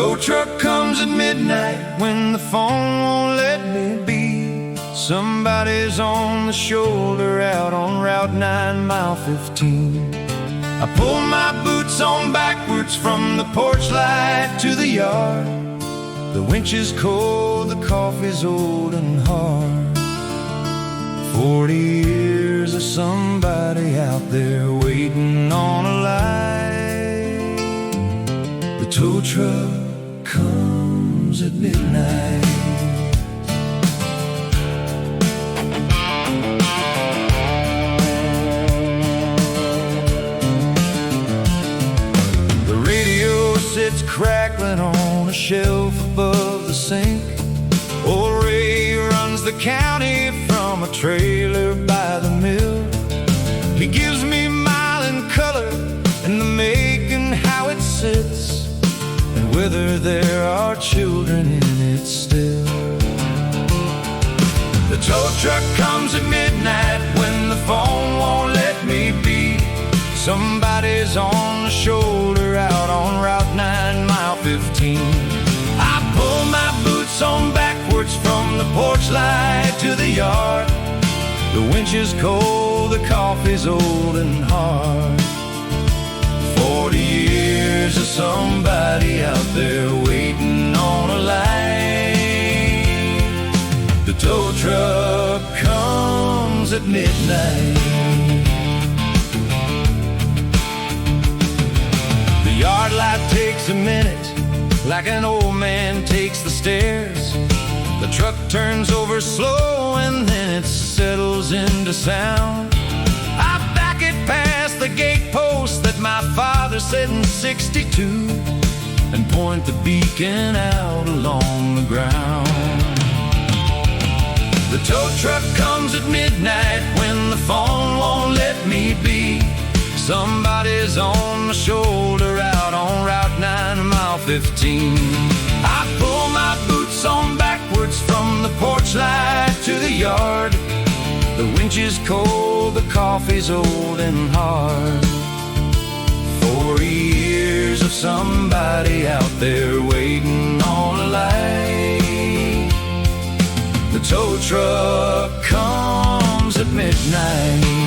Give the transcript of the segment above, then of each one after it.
tow truck comes at midnight when the phone won't let me be. Somebody's on the shoulder out on Route 9, mile 15. I pull my boots on backwards from the porch light to the yard. The winch is cold, the coffee's old and hard. 40 years of somebody out there waiting on a light. The tow truck comes at midnight. The radio sits crackling on a shelf above the sink. Old Ray runs the county from a trailer by the mill. He gives me mile and color and the make and how it sits, and whether there are children in it still. The tow truck comes at midnight when the phone won't let me be. Somebody's on the shoulder out on Route 9, mile 15. I pull my boots on backwards from the porch light to the yard. The winch is cold, the coffee's old and hard. 40 years of somebody out there waiting on a light. The tow truck comes at midnight. The yard light takes a minute, like an old man takes the stairs. The truck turns over slow and then it settles into sound. I back it past the gate post that my father set in '62 and point the beacon out along the ground. The tow truck comes at midnight when the phone won't let me be. Somebody's on the shoulder out on Route 9, mile 15. I pull my boots on backwards from the porch light to the yard. The winch is cold, the coffee's old and hard. 40 years of somebody out there waiting on a light. The tow truck comes at midnight.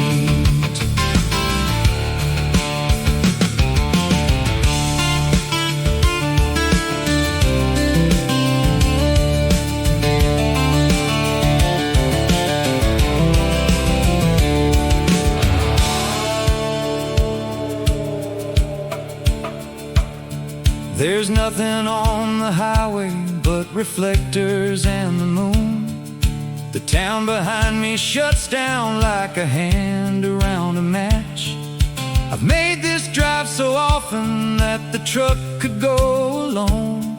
There's nothing on the highway but reflectors and the moon. The town behind me shuts down like a hand around a match. I've made this drive so often that the truck could go alone,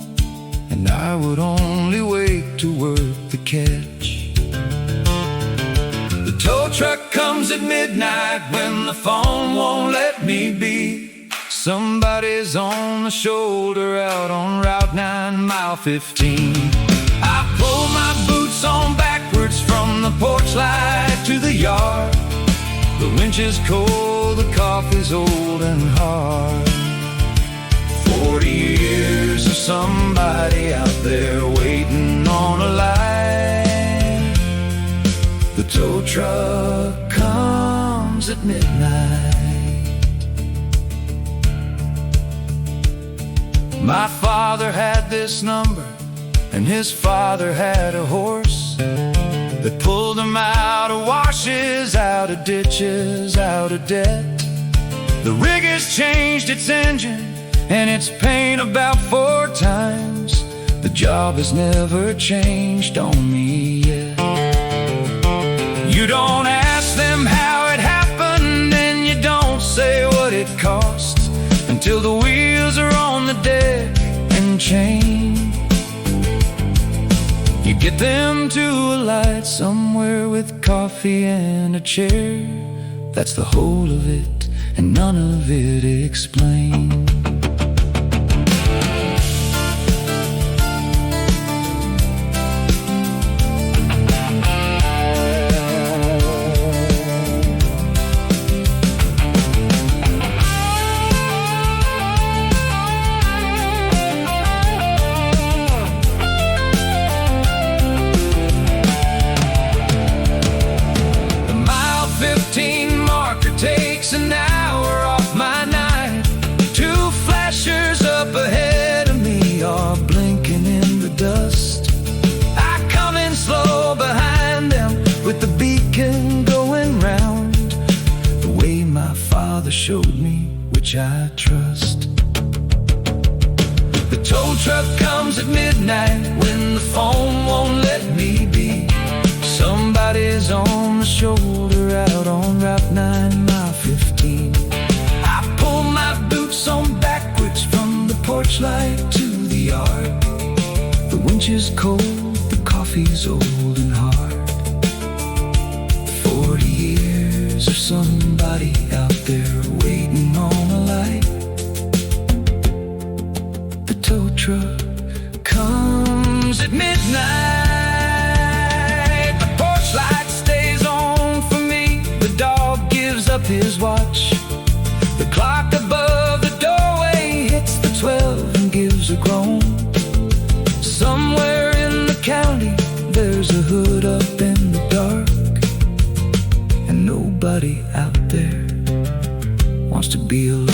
and I would only wait to work the catch. The tow truck comes at midnight when the phone won't let me be. Somebody's on the shoulder out on Route 9, mile 15. I pull my boots on backwards from the porch light to the yard. The winch is cold, the coffee's old and hard. 40 years of somebody out there waiting on a light. The tow truck comes at midnight. My father had this number, and his father had a horse that pulled him out of washes, out of ditches, out of debt. The rig has changed its engine and its paint about 4 times. The job has never changed on me yet. You don't ask them how it happened, and you don't say what it cost until the wheels are on the deck and chain. You get them to a light somewhere with coffee and a chair. That's the whole of it, and none of it explained. showed me which I trust. The tow truck comes at midnight when the phone won't let me be. Somebody's on the shoulder out on Route 9, mile 15. I pull my boots on backwards from the porch light to the yard. The winch is cold, the coffee's old and hard. 40 years of somebody out there waiting on a light. The tow truck comes at midnight. The porch light stays on for me. The dog gives up his watch. The clock above the doorway hits the 12 and gives a groan. Somewhere in the county there's a hood up in the dark, and nobody out there wants to be alone.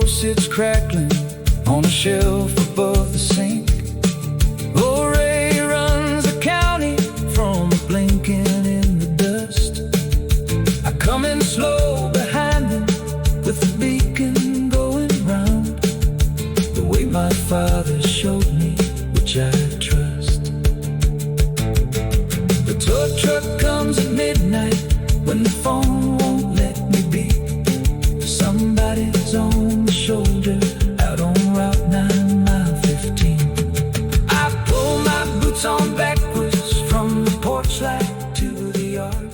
Sits crackling on a shelf above the sink. Oh, Ray runs the county from blinking in the dust. I come in slow behind him with the beacon going round. The way my father showed me which I trust. The tow truck comes at midnight when the phone won't let me be. Somebody's on the shoulder out on Route 9, mile 15. I pull my boots on backwards from the porch light to the yard.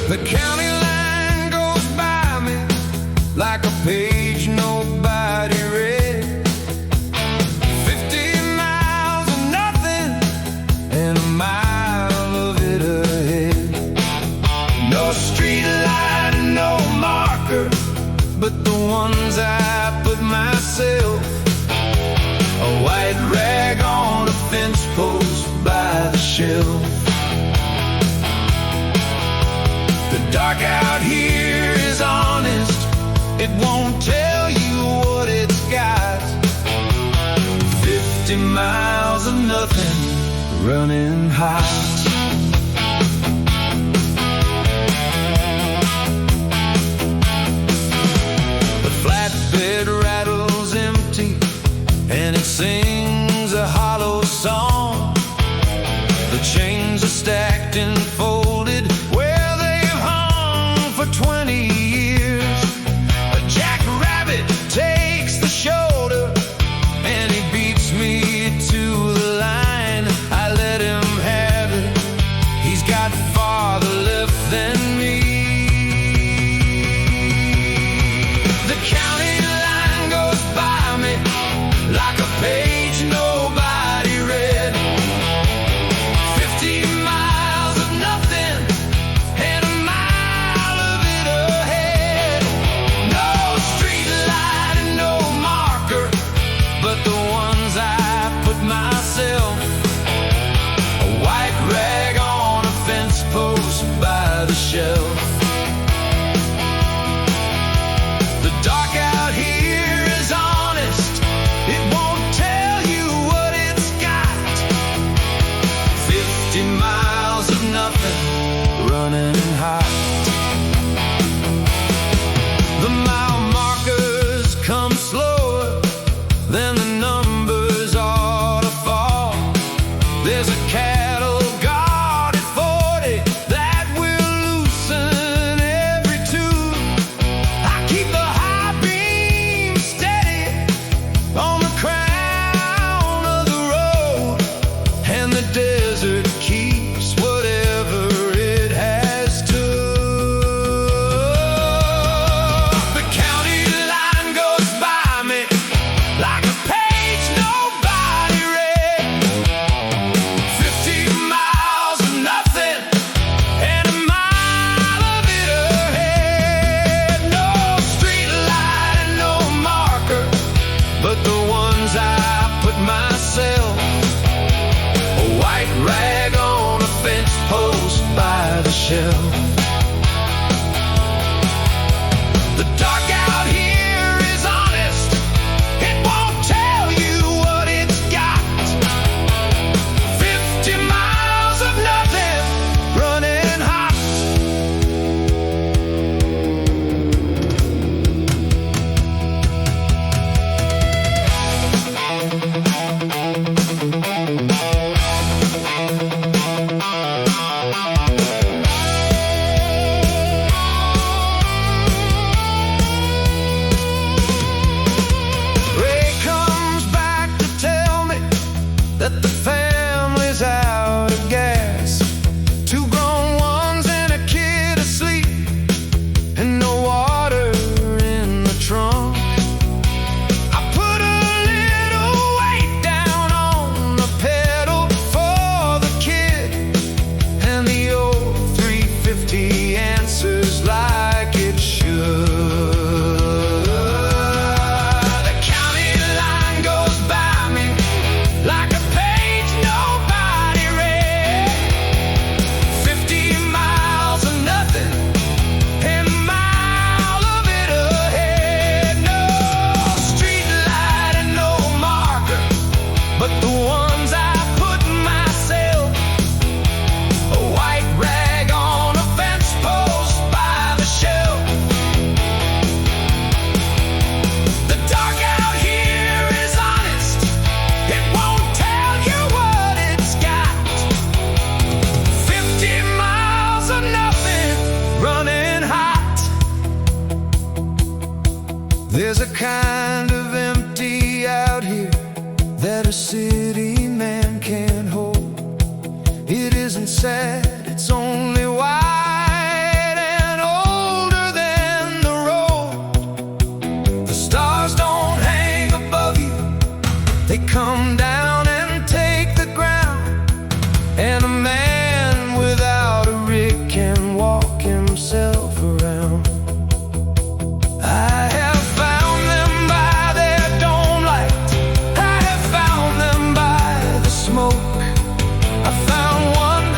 The county line goes by me like a page nobody read. 50 miles of nothing and a mile of it ahead. No street light and no marker, but the ones I put myself. A white rag on a fence post by the shelf. The dark out here is honest. It won't tell you what it's got. 50 miles of nothing running hot. The flatbed rattles empty and it sings a hollow song. The chains are stacked and folded where they've hung for 20 years. A jackrabbit takes the shoulder and he beats me to the line. I let him have it There's a kind of empty out here that a city man can't hold. It isn't sad, it's only wide and older than the road. The stars don't hang above you, they come down and take the ground. And a man without a rig can walk himself around. I have found them by their dome light, I have found them by the smoke. I found one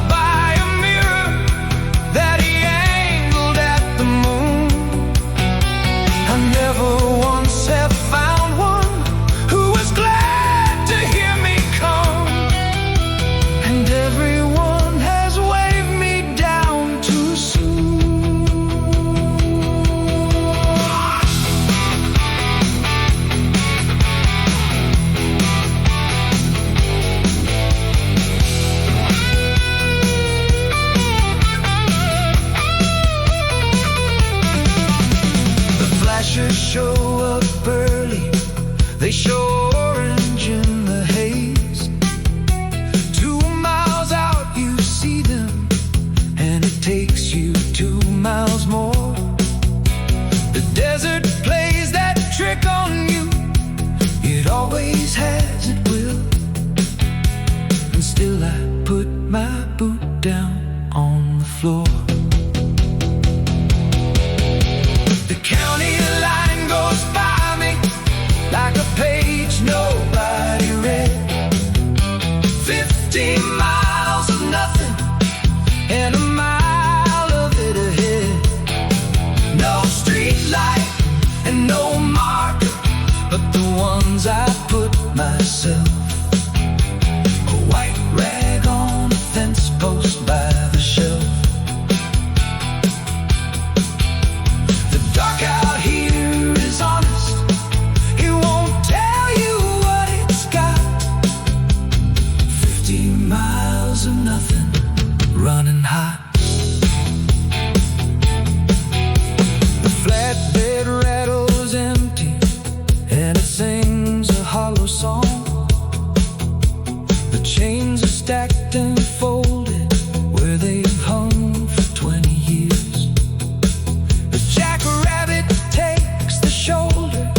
by a mirror that he angled at the moon. I never once have found one who was glad to hear me come. And everyone has waved me down too soon. The flashers show up early, they show orange in the haze. 2 miles out you see them, and it takes you 2 miles more. The desert plays that trick on you, it always has, it will. And still I put my boot down on the floor. The county line goes by me like a page nobody read. 15 miles of nothing and a mile of it ahead. No street light and no marker but the ones I put myself. A white rag on a fence post by the shelf. The dark out here is honest, it won't tell you what it's got. 50 miles of nothing, running hot. The flatbed rattles empty, and it sings a hollow song. The chains are stacked and folded where they've hung for 20 years. The jackrabbit takes the shoulder,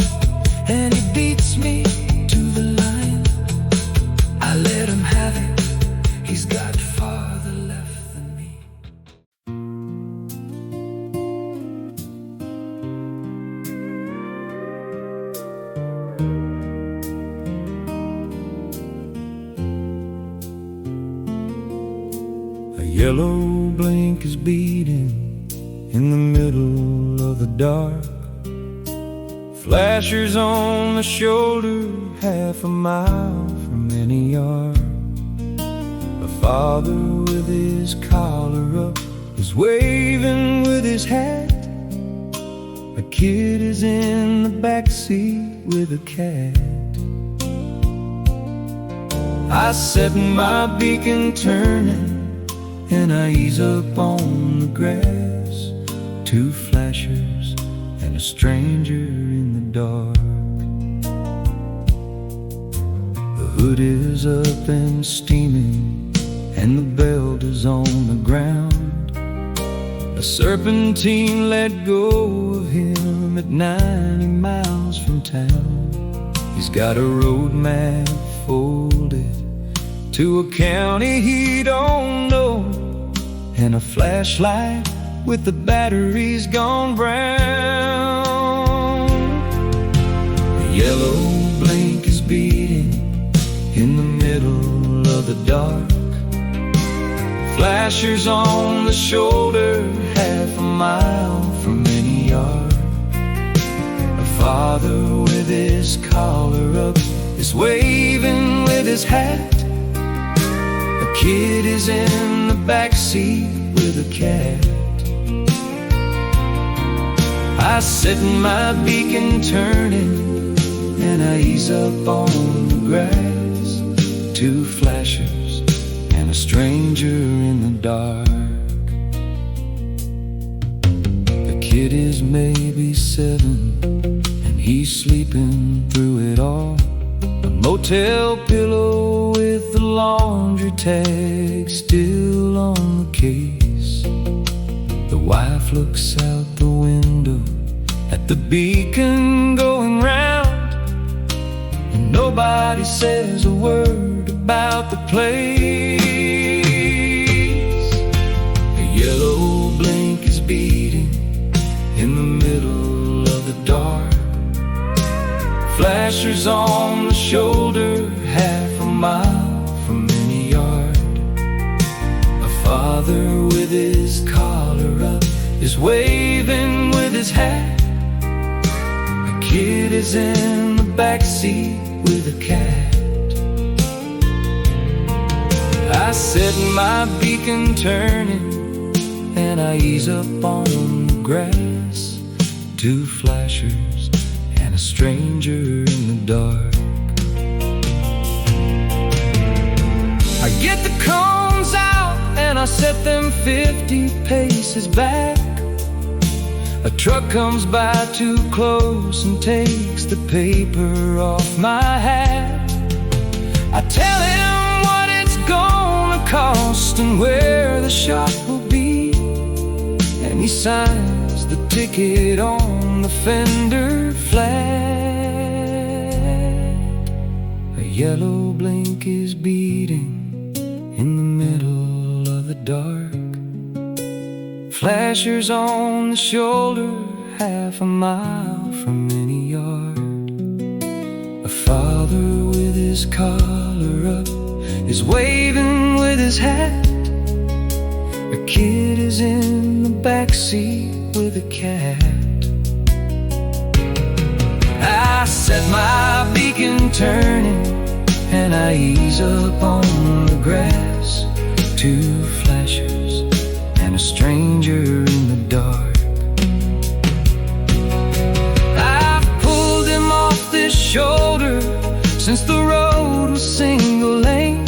and he beats me to the line. I let him have it, he's got farther left than me. A yellow blink is beating in the middle of the dark. Flashers on the shoulder, half a mile from any yard. A father with his collar up is waving with his hat. A kid is in the backseat with a cat. I set my beacon turning, and I ease up on the grass. 2 flashers and a stranger in the dark. The hood is up and steaming, and the belt is on the ground. A serpentine let go of him at 90 miles from town. He's got a road map folded to a county he don't know, and a flashlight with the batteries gone brown. The yellow blink is beating in the middle of the dark. Flashers on the shoulder, half a mile from any yard. A father with his collar up is waving with his hat. A kid is in the backseat with a cat. I set my beacon turning, and I ease up on the grass. 2 flashers and a stranger in the dark. The kid is maybe 7, he's sleeping through it all. A motel pillow with the laundry tag still on the case. The wife looks out the window at the beacon going round, and nobody says a word about the place. A yellow blink is beating in the middle of the dark. Flashers on the shoulder, half a mile from any yard. A father with his collar up is waving with his hat. A kid is in the backseat with a cat. I set my beacon turning and I ease up on the grass. Two flashers and a stranger in the dark. I get the cones out and I set them 50 paces back. A truck comes by too close and takes the paper off my hat. I tell him what it's gonna cost and where the shop will be, and he signs the ticket on the fender flat. A yellow blink is beating in the middle of the dark. Flashers on the shoulder, half a mile from any yard. A father with his collar up is waving with his hat. A kid is in the backseat with a cat. I set my beacon turning and I ease up on the grass. Two flashers and a stranger in the dark. I've pulled him off this shoulder since the road was single lane.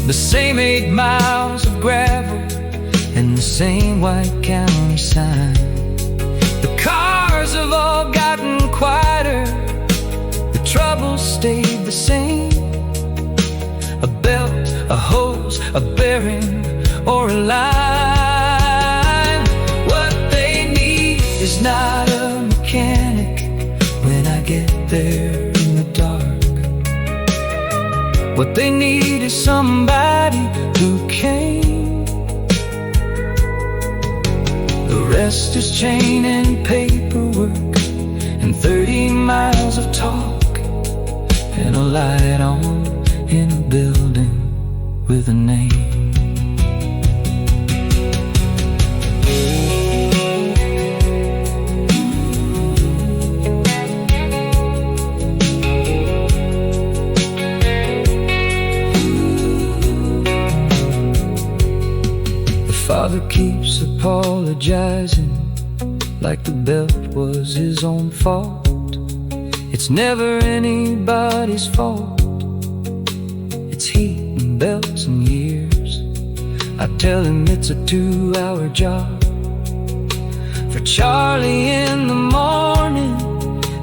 The same 8 miles of gravel and the same white county sign. The cars have all gotten quieter, the trouble stayed the same. A belt, a hose, a bearing, or a line. What they need is not a mechanic when I get there in the dark. What they need is somebody who came. The rest is chain and paperwork and 30 miles of talk, and a light on in a building with a name. Father keeps apologizing like the belt was his own fault. It's never anybody's fault. It's heat and belts and years. I tell him it's a 2-hour job. For Charlie in the morning,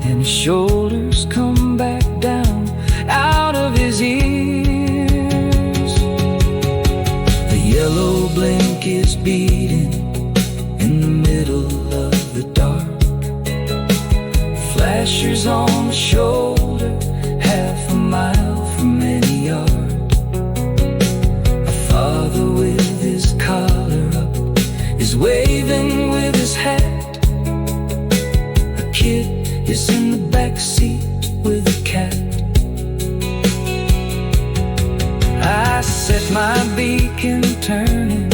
and his shoulders come back down out of his ears. The yellow blink is beating in the middle of the dark. Flashers on the shoulder, half a mile from any yard. A father with his collar up is waving with his hat. A kid is in the backseat with a cat. I set my beacon turning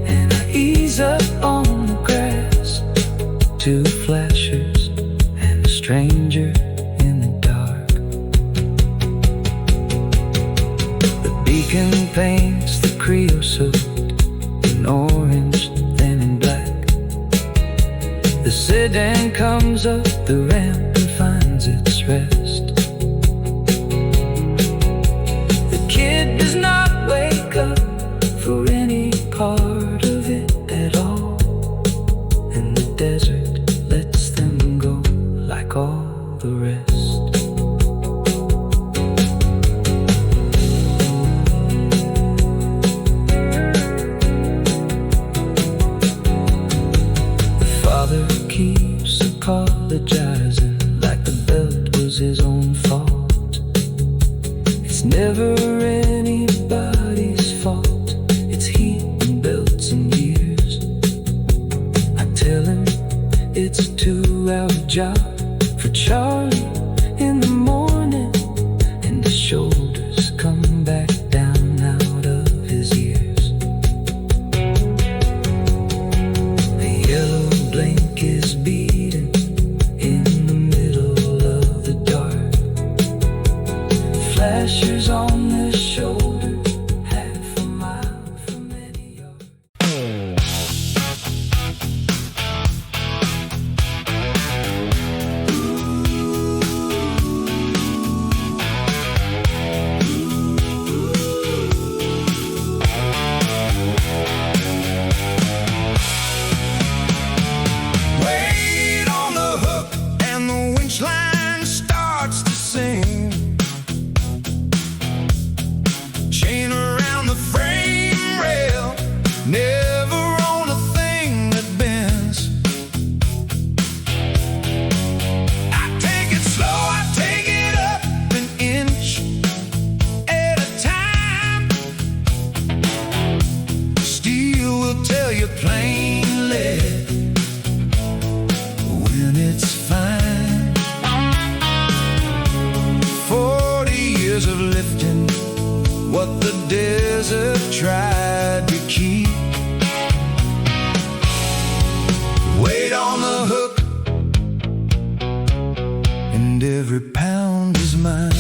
and I ease up on the grass. Two flashers and a stranger in the dark. The beacon paints the creosote in orange, then in black. The sedan comes up the ramp and finds its rest. The kid does not wake up for any part of it at all, and the desert lets them go like all apologizing like the belt was his own fault. It's never anybody's fault. It's heat and belts and years. I tell him it's a 2-hour job for Charlie in the morning, and his shoulders come back down out of his ears. The yellow blink is beating in the middle of the dark. Flashers on the shoulder, half a mile from any yard. Wait on the hook and the winch line starts to sing. Chain around the frame rail, never on a thing that bends. I take it slow, I take it up an inch at a time. Steel will tell you plainly when it's fine. 40 years of lifting what the desert tried to keep. Weight on the hook, and every pound is mine.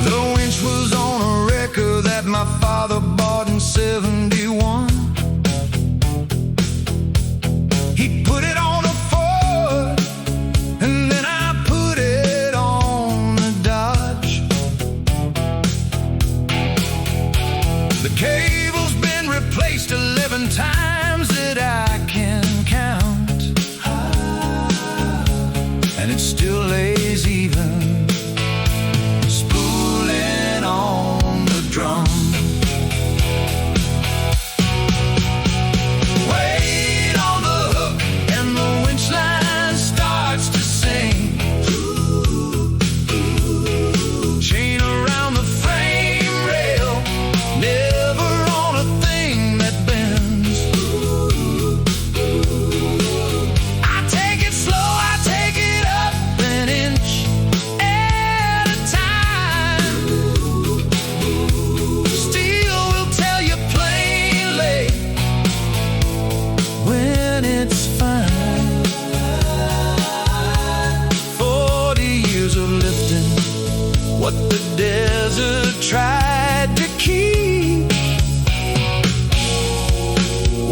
The winch was on a wrecker that my father bought in '71. He put it on a Ford, and then I put it on a Dodge. The cable's been replaced 11 times that I can count, and it still lays even, spooling on the drum. Wait on the hook and the winch line starts to sing. Chain around the frame rail, never on a thing that bends. I take it slow, I take it up an inch at a time. Steel will tell you plainly when it's fine. 40 years of lifting what the desert tried to keep.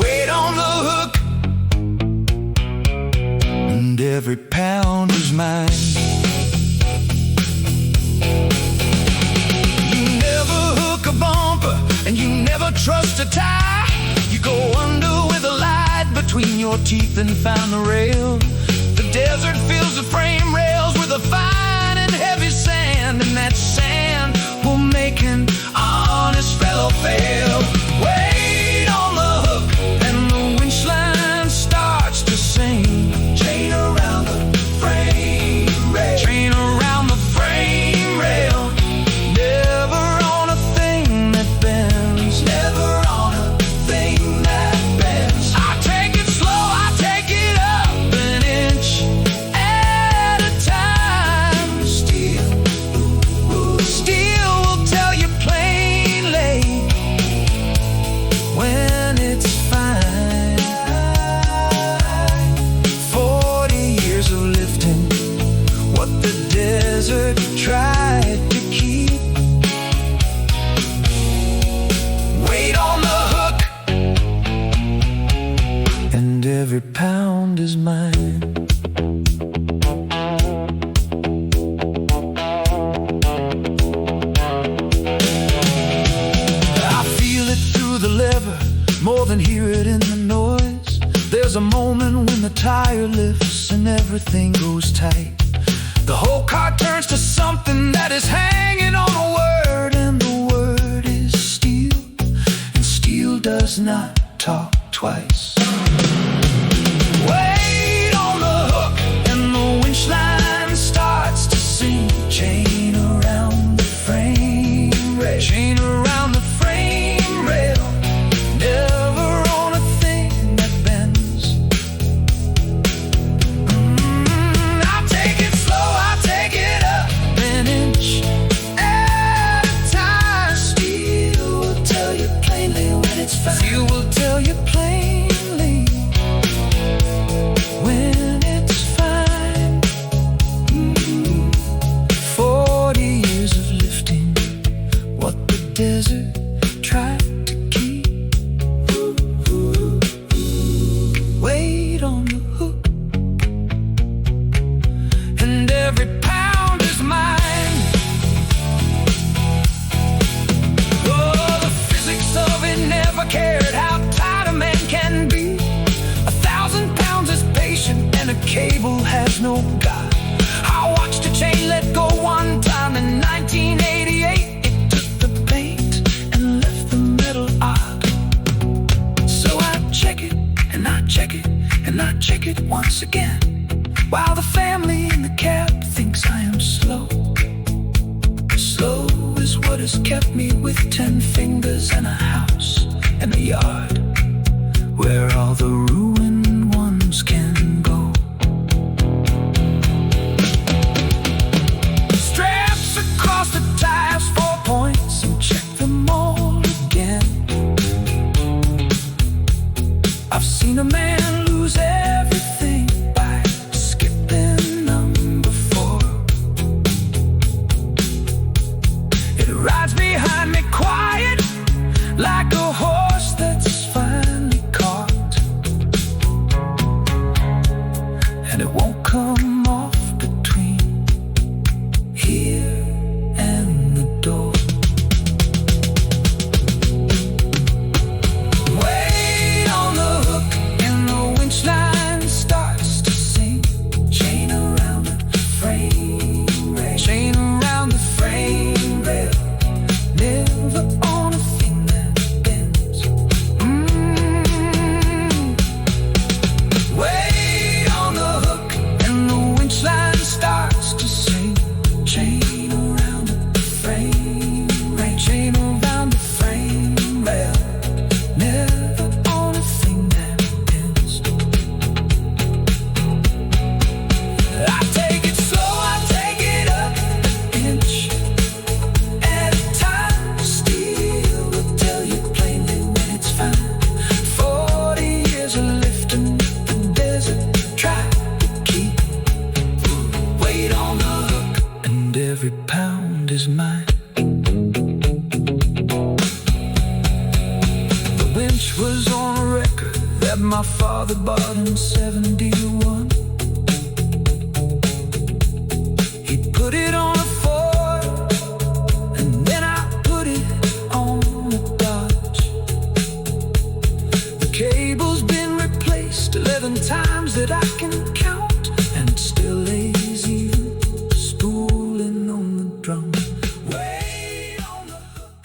Weight on the hook, and every pound is mine. You never hook a bumper, and you never trust a tie. You go under with a light between your teeth and find the rail. The desert fills the frame rails with a fine and heavy sand, and that sand will make an honest fellow fail. Wait on the hook and the winch line starts to sing. Chain around the frame rail. Chain around the frame rail, never on a thing that bends. Never on a thing that bends. I take it slow, I take it up an inch at a time. Steel will tell you plainly when it's fine. 40 years of lifting what the desert tried to keep. Wait on the hook, and every pound is mine. I feel it through the lever more than hear it in the noise. There's a moment when the tire lifts and everything goes tight. The whole car turns to something that is hanging on a word, and the word is steel, and steel does not talk twice. tell you plainly when it's fine. 40 years of lifting what the desert tried to keep. Weight on the hook, and every pound is mine. Oh, the physics of it never cared how tight a man can be. 1,000 pounds is patient, and a cable has no guide. I watched a chain let go one time in 1988. It took the paint and left the metal odd. So I check it, and I check it, and I check it once again, while the family in the cab thinks I am slow. Slow is what has kept me with 10 fingers and a house and a yard where all the ruined ones can go. Straps across the tires, 4 points, and check them all again. I've seen a man lose everything by skipping number 4. It rides behind me quiet, like a horse that's finally caught, and it won't come off between here and the door. Wait on the hook, and the winch line starts to sing. Chain around the frame rail, chain around the frame rail. Never on a thing that bends. Wait on the hook, and the winch line starts to sing. Chain around the frame rail, chain around the frame rail. Never on a thing that bends. I take it slow, I take it up an inch at a time. Steel will tell you plainly when it's fine. 40 years of lifting the desert tried to keep. Weight on the hook, and every pound is mine. The winch was on a record that my father bought in 71. He put it on a Ford, and then I put it on a Dodge. The cable's been replaced 11 times that I can count, and it still lays even, spooling on the drum. Wait on the hook.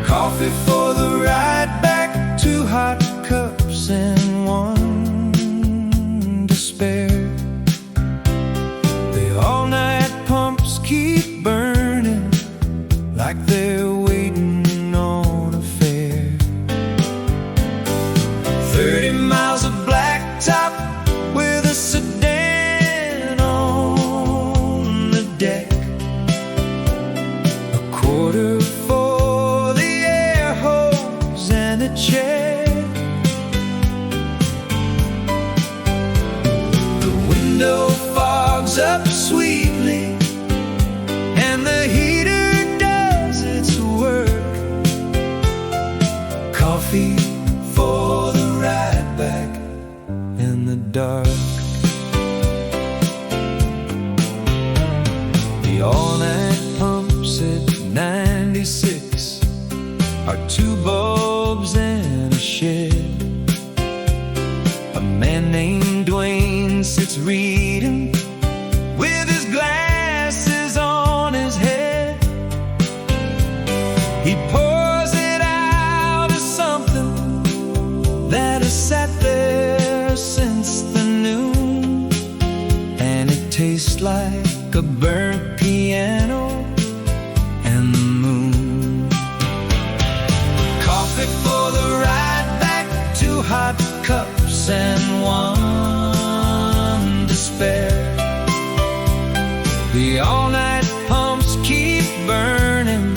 Coffee for the ride back, 2 hot cups and 1 to spare. The all-night pumps keep burning like they're waiting on a fare. 30 miles of blacktop with a sedan on the deck. A quarter for the air hose and a chair. The window fogs up sweetly, and the heater does its work. Coffee for the ride back in the dark. The all-night pumps at 96 are 2 bulbs and a shed. A man named Dwayne sits reading with his glasses on his head. He pours it out as something that has sat there since the noon, and it tastes like a burnt piano and the moon. Coffee for the ride back, 2 hot cups and 1 to spare. The all-night pumps keep burning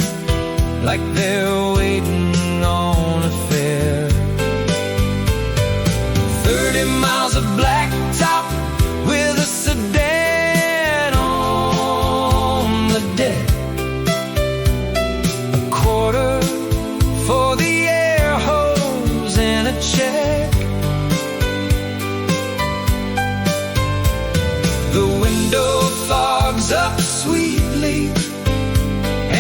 like they're waiting on a fare. 30 miles of blacktop with a sedan on the deck. A quarter for the air hose and a check. The window fogs up sweetly,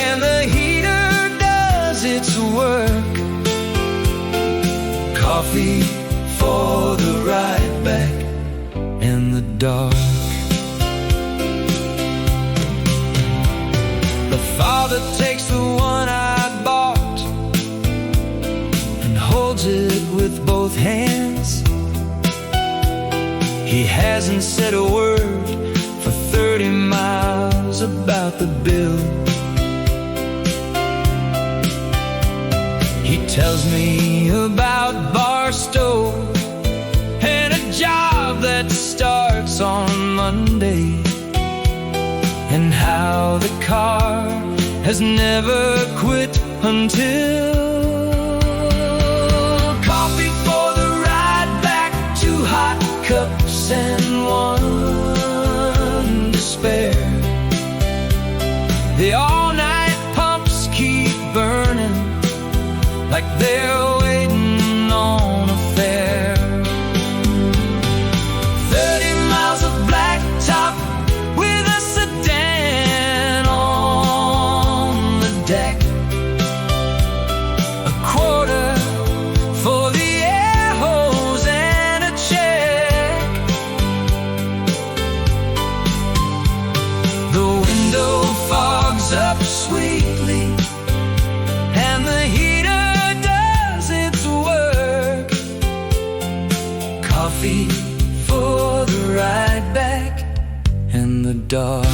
and the heater does its work. Coffee for the ride back in the dark. The father takes the one I bought and holds it with both hands. He hasn't said a word for 30 miles about the bill. He tells me about Barstow and a job that starts on Monday, and how the car has never quit until coffee for the ride back, 2 hot cups and one to spare. The all-night pumps keep burning like they're waiting on a fare. 30 miles of blacktop with a sedan on the deck. A quarter for the air hose and a check. The window fogs up sweetly, and the heater does its work. Coffee for the ride back in the dark.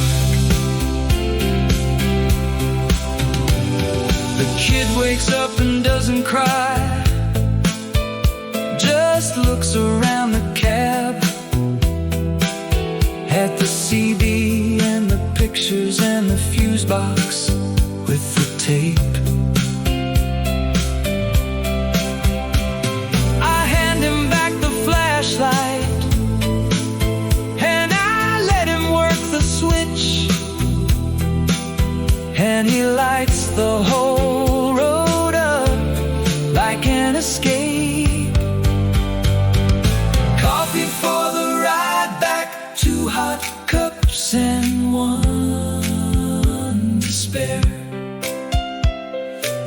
The kid wakes up and doesn't cry, just looks around the cab at the CD and the pictures and the fuse box with the tape. I hand him back the flashlight and I let him work the switch, and he lights the whole road up like an escape. Coffee for the ride back, 2 hot cups and one to spare.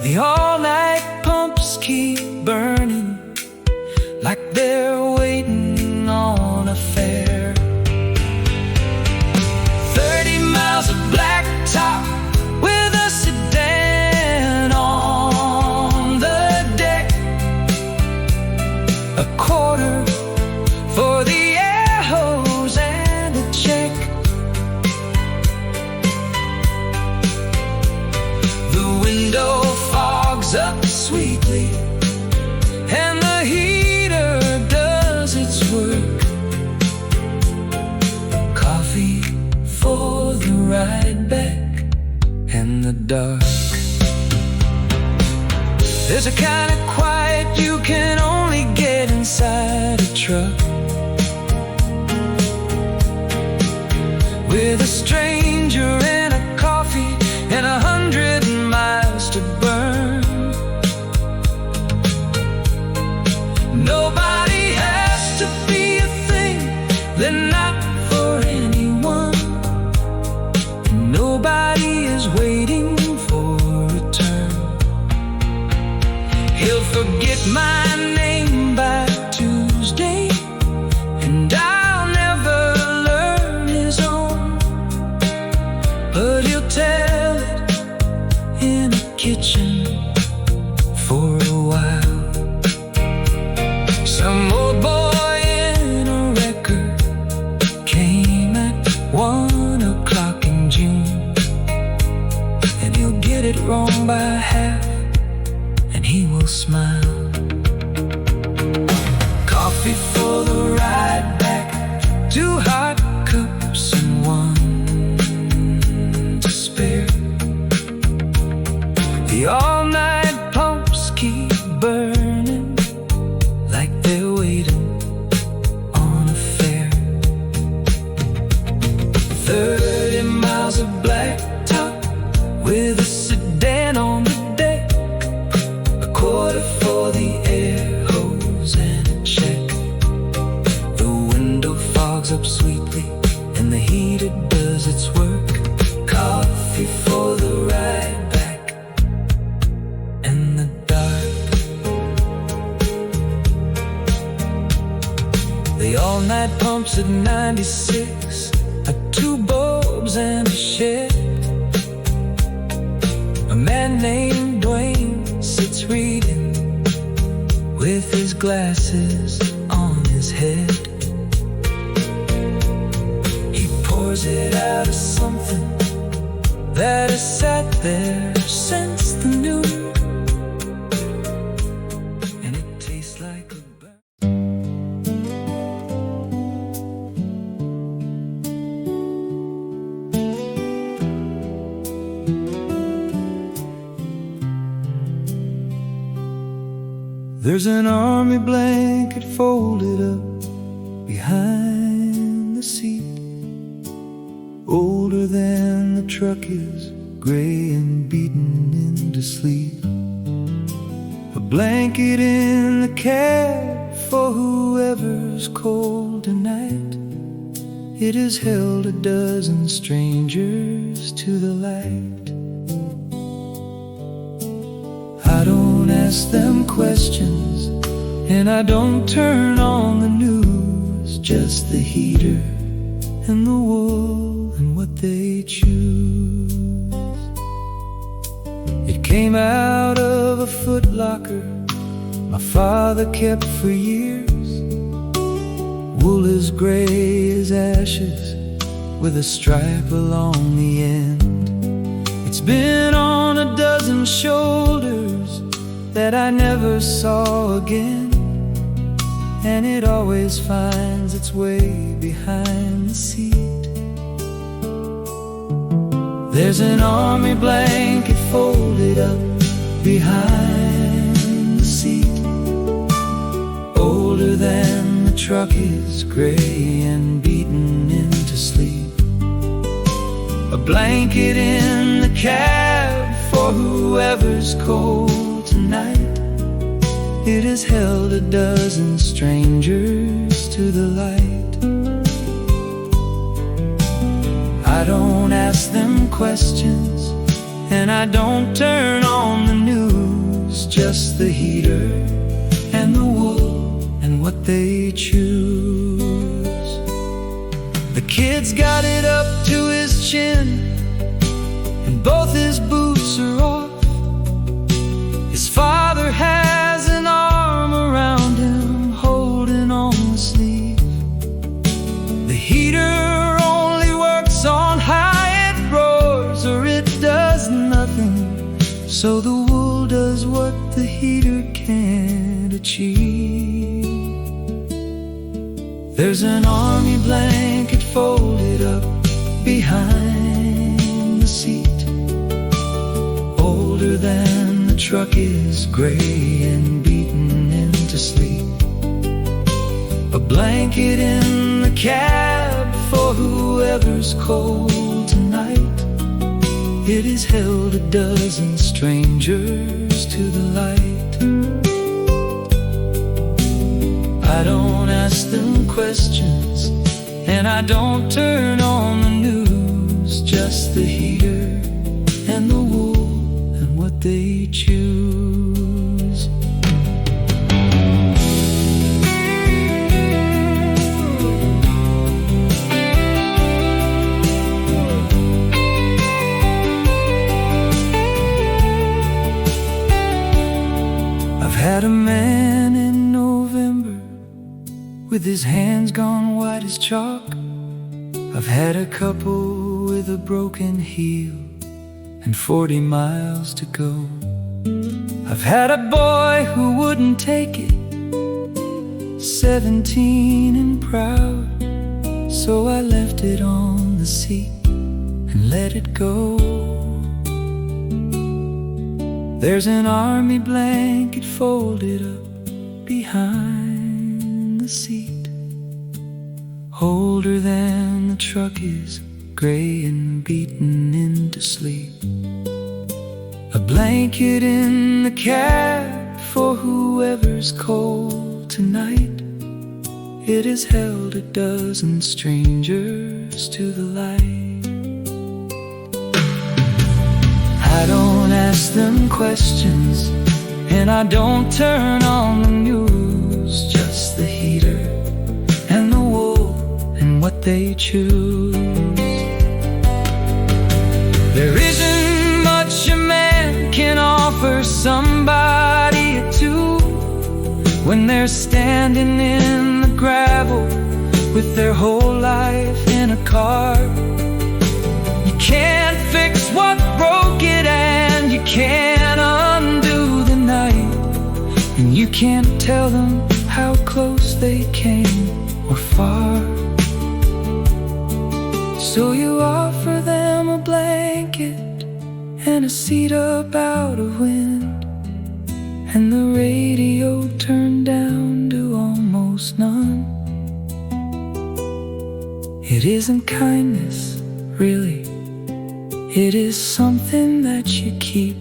The all-night pumps keep burning like they're waiting on a fare. 30 miles of blacktop with a sedan on the deck. A quarter for the air hose and a check. The window fogs up sweetly, and the heater does its work. Coffee for the ride back in the dark. There's a kind of quiet you can only get inside a truck, with a stranger and a coffee and 100 miles to burn. Nobody has to be a thing, they're not for anyone. Nobody is waiting for a turn. He'll forget my name by Tuesday, and I'll never learn his own, but he'll tell it in a kitchen for a while. Some old boy in a record came at 1 o'clock in June, and he'll get it wrong by half, and he will smile. a black top with a sedan on the deck, a quarter for the air hose and a check. The window fogs up sweetly and the heater does its work. Coffee for the ride back in the dark. The all-night pumps at 96, a 2 bulbs and a shed. A man named Dwayne sits reading with his glasses on his head. He pours it out of something that has sat there since the noon, and it tastes like a burn. There's an army blanket folded up behind the seat. Older than the truck is, gray and beaten into sleep. A blanket in the cab for whoever's cold tonight. It has held a dozen strangers to the light. I don't ask them questions, and I don't turn on the news, just the heater and the wool and what they choose. It came out of a Foot Locker my father kept for years. Wool as gray as ashes with a stripe along the end. It's been on a dozen shoulders that I never saw again, and it always finds its way behind the seat. There's an army blanket folded up behind the seat. Older than the truck is, gray and beaten into sleep. A blanket in the cab for whoever's cold tonight. It has held a dozen strangers to the light. I don't ask them questions, and I don't turn on the news, just the heater and the wool and what they choose. The kid's got it up to his chin, and both his boots are off. His father has an arm around him, holding on the sleeve. The heater only works on high, it roars or it does nothing. So the wool does what the heater can't achieve. There's an army blanket folded up behind the seat. Older than the truck is, gray and beaten into sleep. A blanket in the cab for whoever's cold tonight. It has held a dozen strangers to the light. I don't ask them questions, and I don't turn on the news, just the heater and the wool and what they choose. I've had a man in November with his hands gone white as chalk. I've had a couple with a broken heel and 40 miles to go. I've had a boy who wouldn't take it, 17 and proud. So I left it on the seat and let it go. There's an army blanket folded up behind the seat. Older than the truck is, gray and beaten into sleep. A blanket in the cab for whoever's cold tonight. It has held a dozen strangers to the light. I don't ask them questions, and I don't turn on the news. Just the heater and the wool and what they choose. There isn't much a man can offer somebody a two when they're standing in the gravel with their whole life in a car. You can't fix what broke it, and you can't undo the night, and you can't tell them how close they came or far. So you offer them a blanket and a seat up out of wind, and the radio turned down to almost none. It isn't kindness, really. It is something that you keep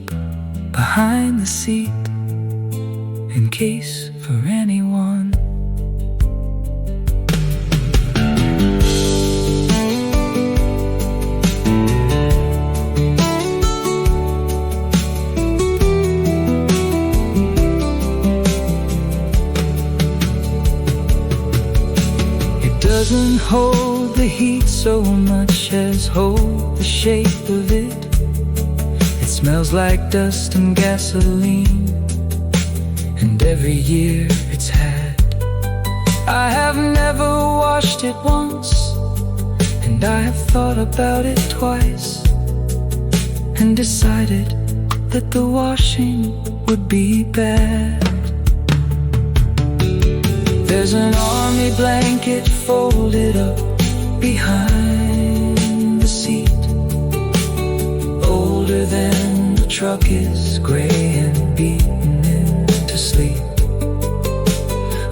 behind the seat, in case for anyone. Doesn't hold the heat so much as hold the shape of it. It smells like dust and gasoline, and every year it's had. I have never washed it once, and I have thought about it twice, and decided that the washing would be bad. There's an army blanket folded up behind the seat, older than the truck is gray and beaten into sleep.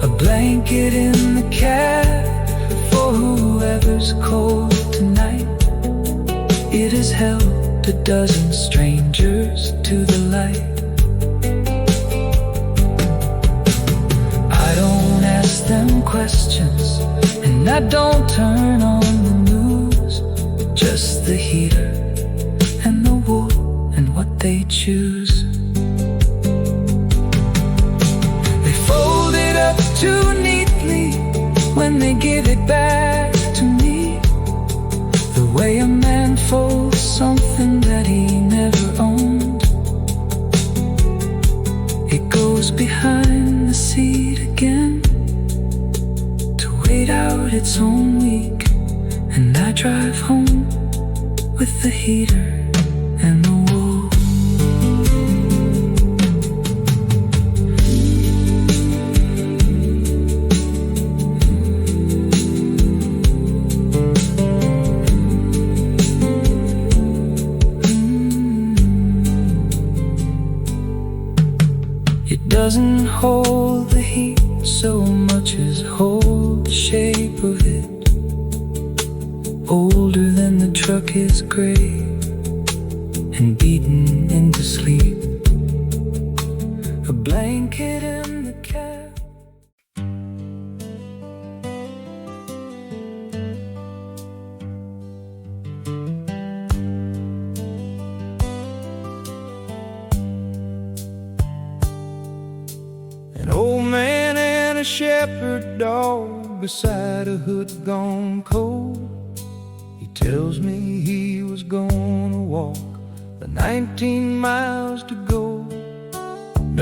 A blanket in the cab for whoever's cold tonight. It has held a dozen strangers to the light. Them questions, and I don't turn on the news. Just the heater and the wool and what they choose. They fold it up too neatly when they give it back to me, the way a man folds something that he never owned. It goes behind the seat again, wait out its own week, and I drive home with the heater and the wool. It doesn't hold the heat so much as hold the shape of it, older than the truck is gray and beaten into sleep. A blanket in the cab. An old man and a shepherd dog beside a hood gone cold. He tells me he was gonna walk the 19 miles to go.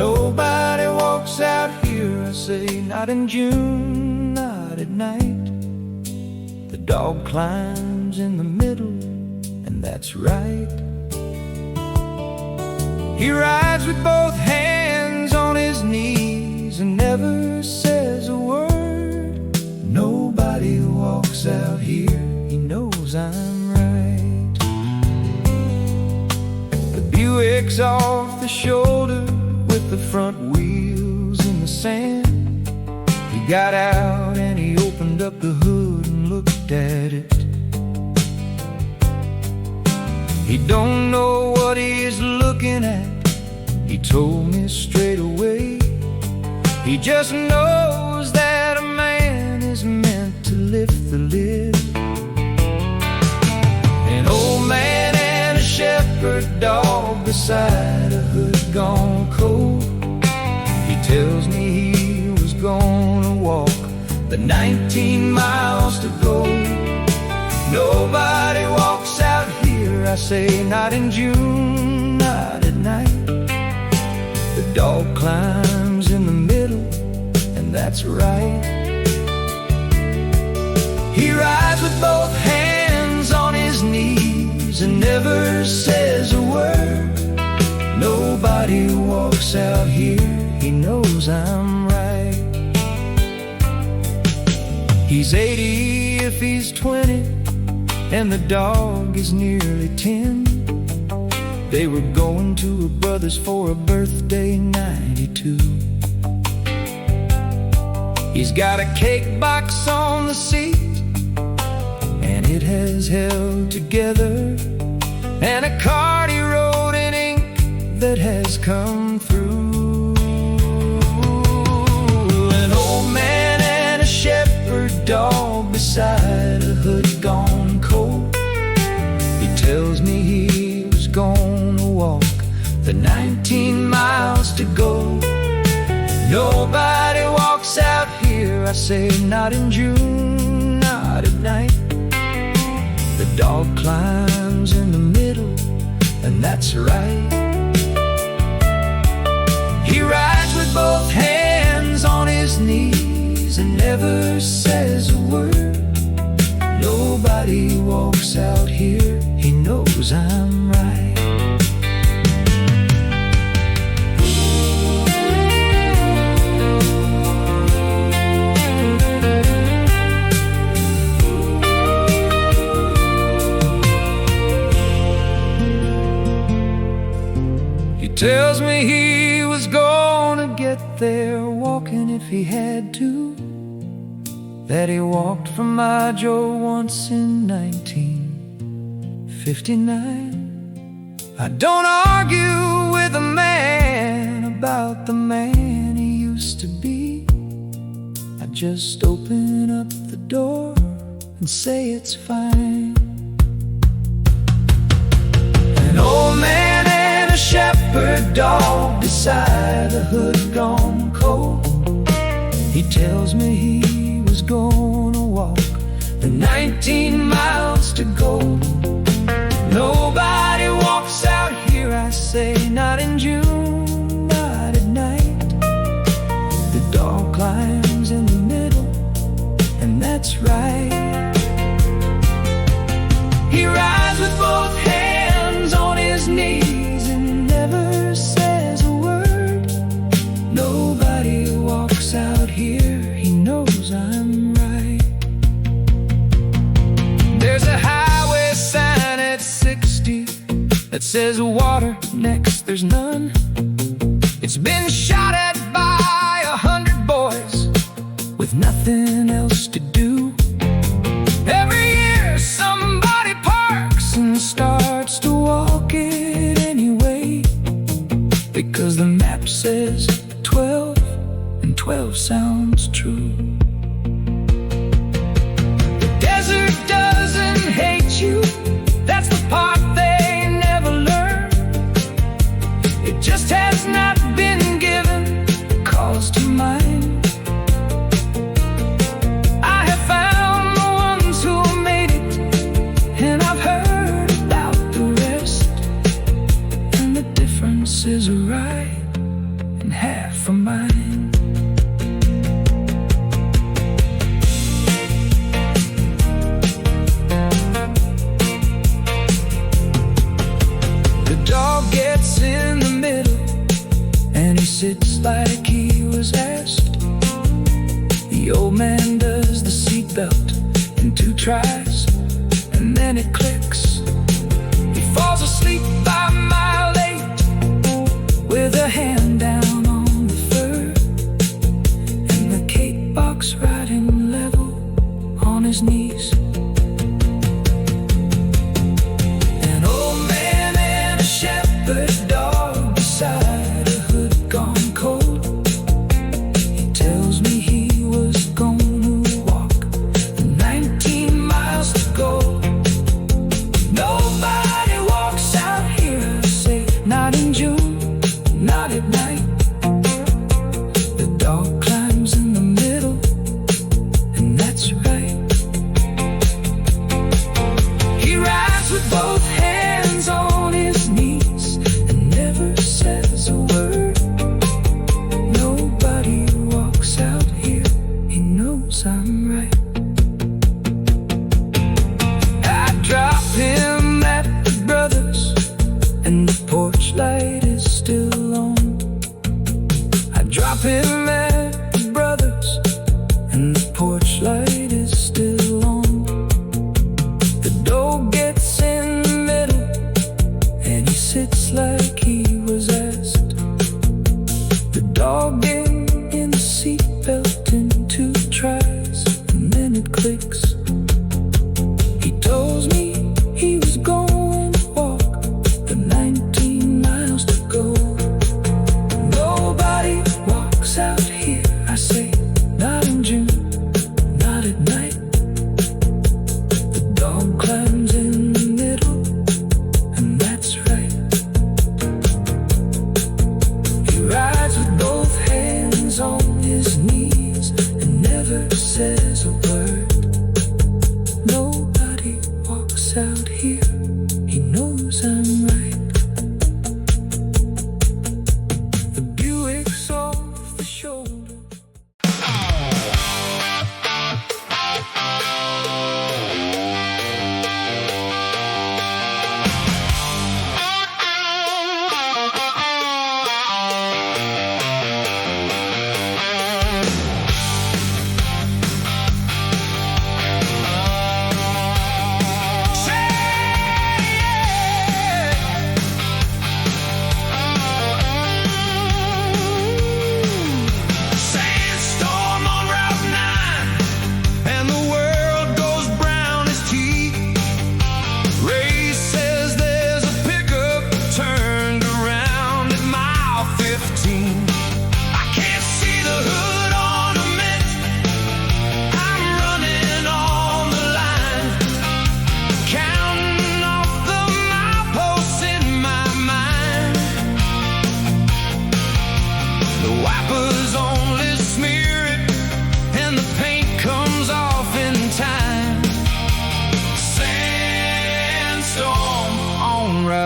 Nobody walks out here, I say, not in June, not at night. The dog climbs in the middle, and that's right. He rides with both hands on his knees and never says a word. Nobody walks out here, he knows I'm right. The Buick's off the shoulder with the front wheels in the sand. He got out and he opened up the hood and looked at it. He don't know what he's looking at, he told me straight away. He just knows that a man is meant to lift the lid. An old man and a shepherd dog beside a hood gone cold. He tells me he was gonna walk the 19 miles to go. Nobody walks out here, I say, not in June, not at night. The dog climbs in the middle, and that's right. He rides with both hands on his knees and never says a word. Nobody walks out here, he knows I'm right. He's 80 if he's 20, and the dog is nearly 10. They were going to a brother's for a birthday in '92. He's got a cake box on the seat, and it has held together, and a card he wrote in ink that has come through. An old man and a shepherd dog beside a hood gone cold. He tells me he was gonna walk the 19 miles to go. Nobody walks out here, I say, not in June, not at night. The dog climbs in the middle, and that's right. He rides with both hands on his knees and never says a word. Nobody walks out here, he knows I'm right. He tells me he was gonna get there walking if he had to, that he walked from my Joe once in 1959. I don't argue with a man about the man he used to be. I just open up the door and say it's fine. An old man and a shepherd dog beside a hood gone cold. He tells me he was gonna walk the 19 miles to go. Nobody walks out here, I say, not in June, not at night. The dog climbs in the middle, and that's right. He rides with both hands on his knees and never says a word. Nobody walks out here, he knows I'm right. There's a highway sign at 60 that says water, next there's none. It's been shot at by 100 boys with nothing else to do. Every year somebody parks and starts to walk it anyway, because the map says 12 and 12 sounds true. The desert doesn't hate you, that's the part they never learn. It just has not been given cause to mind. I have found the ones who made it, and I've heard about the rest, and the difference is right and half of mine. The dog gets in the middle, and he sits like he was asked. The old man does the seatbelt in 2 tries, and then it clicks. He falls asleep by mile 8 with a hand down on the fur, and the cake box riding level on his knees. An old man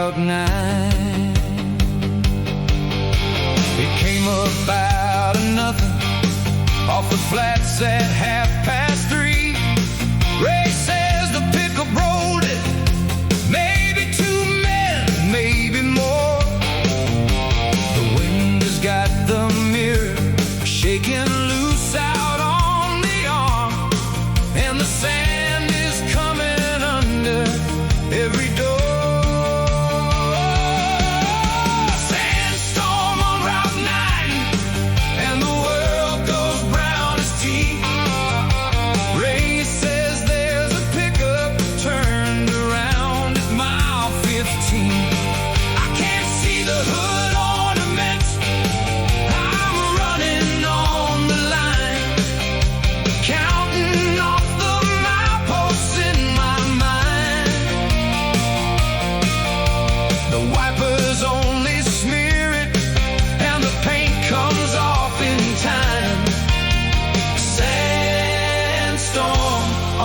Route 9. It came up out of nothing, off the flats at 3:30. Ray says the pickup rolled it, maybe 2 men, maybe more. The wind has got the mirror shaking loose out on the arm, and the sand is coming under every door. Sandstorm on Route 9, and the world goes brown as tea. Ray says there's a pickup turned around at mile 15. I can't see the hood ornament, I'm running on the line, counting off the mileposts in my mind. The wipers only smear it, and the paint comes off in time. Sandstorm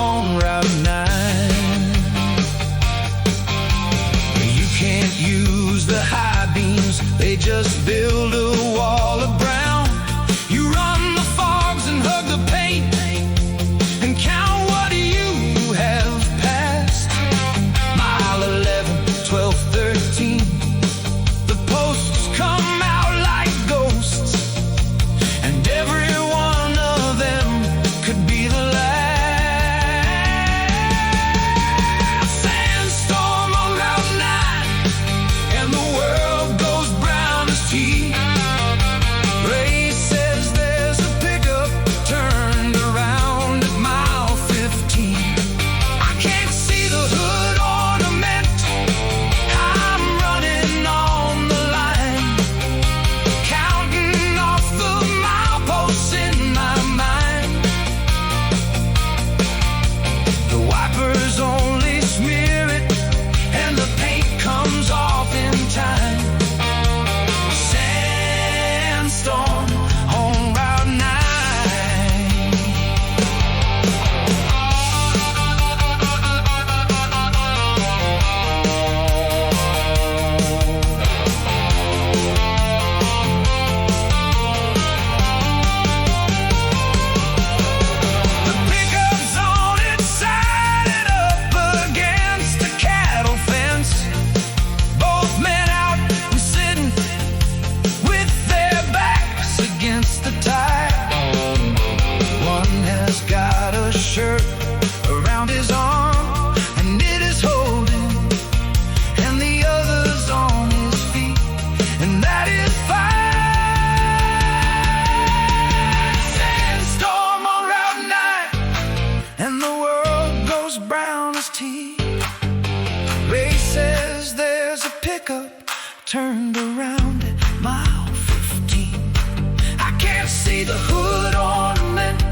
on Route 9. You can't use the high beams, they just build a wall of brown. You run the fogs and hug the paint, and count what you have passed. Mile 11, 12, 13. The posts come out like ghosts, and every one of them could be the last. Sandstorm on Route 9, and the world goes brown as tea. Ray says there's a pickup turned around at mile 15. I can't see the hood ornament, I'm running on the line, counting off the mileposts in my mind. The wipers only smear it, and the paint comes off in time. Sandstorm on Route 9. The pickup's on its side and up against a cattle fence. Both men out and sitting with their backs against the tire. One has got a shirt around his arm, and it is holding, and the other's on his feet, and that is fine. Sandstorm on Route 9, and the world goes brown as tea. Ray says there's a pickup turned around at mile 15. I can't see the hood ornament,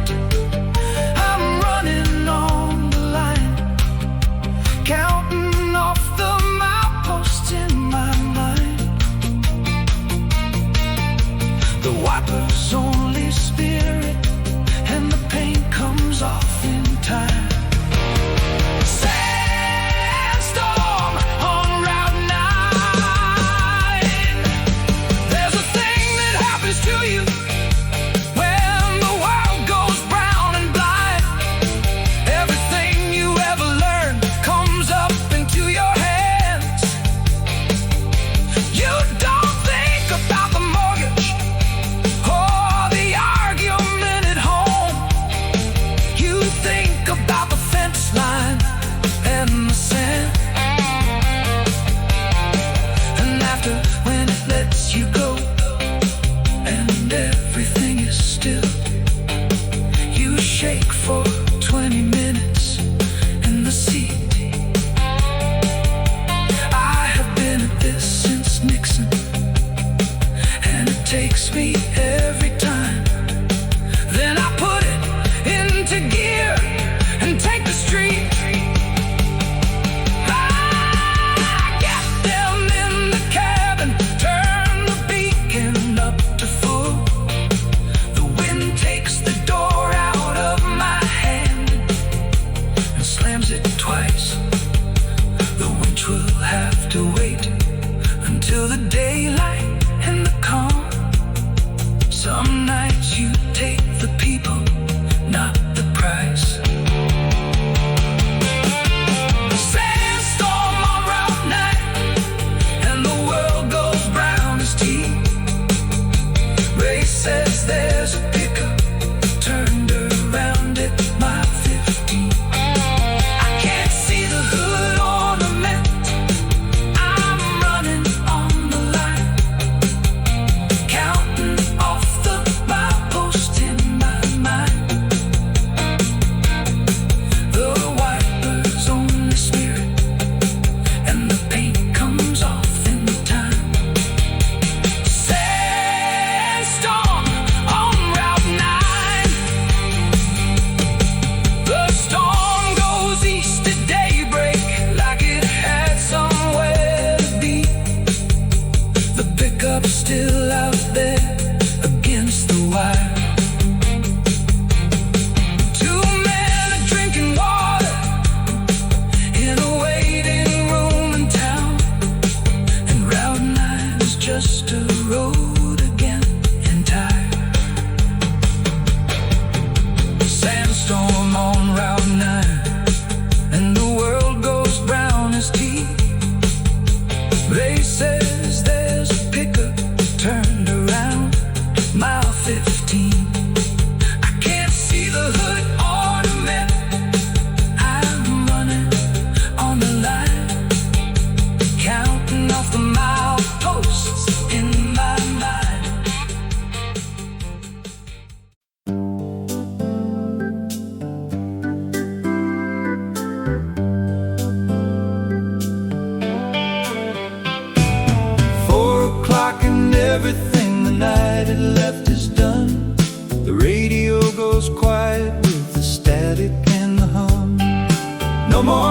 I'm running on the line, counting off the mileposts in my mind. The wipers only spear it, and the paint comes off in time. Sandstorm on Route 9. There's a thing that happens to you when the world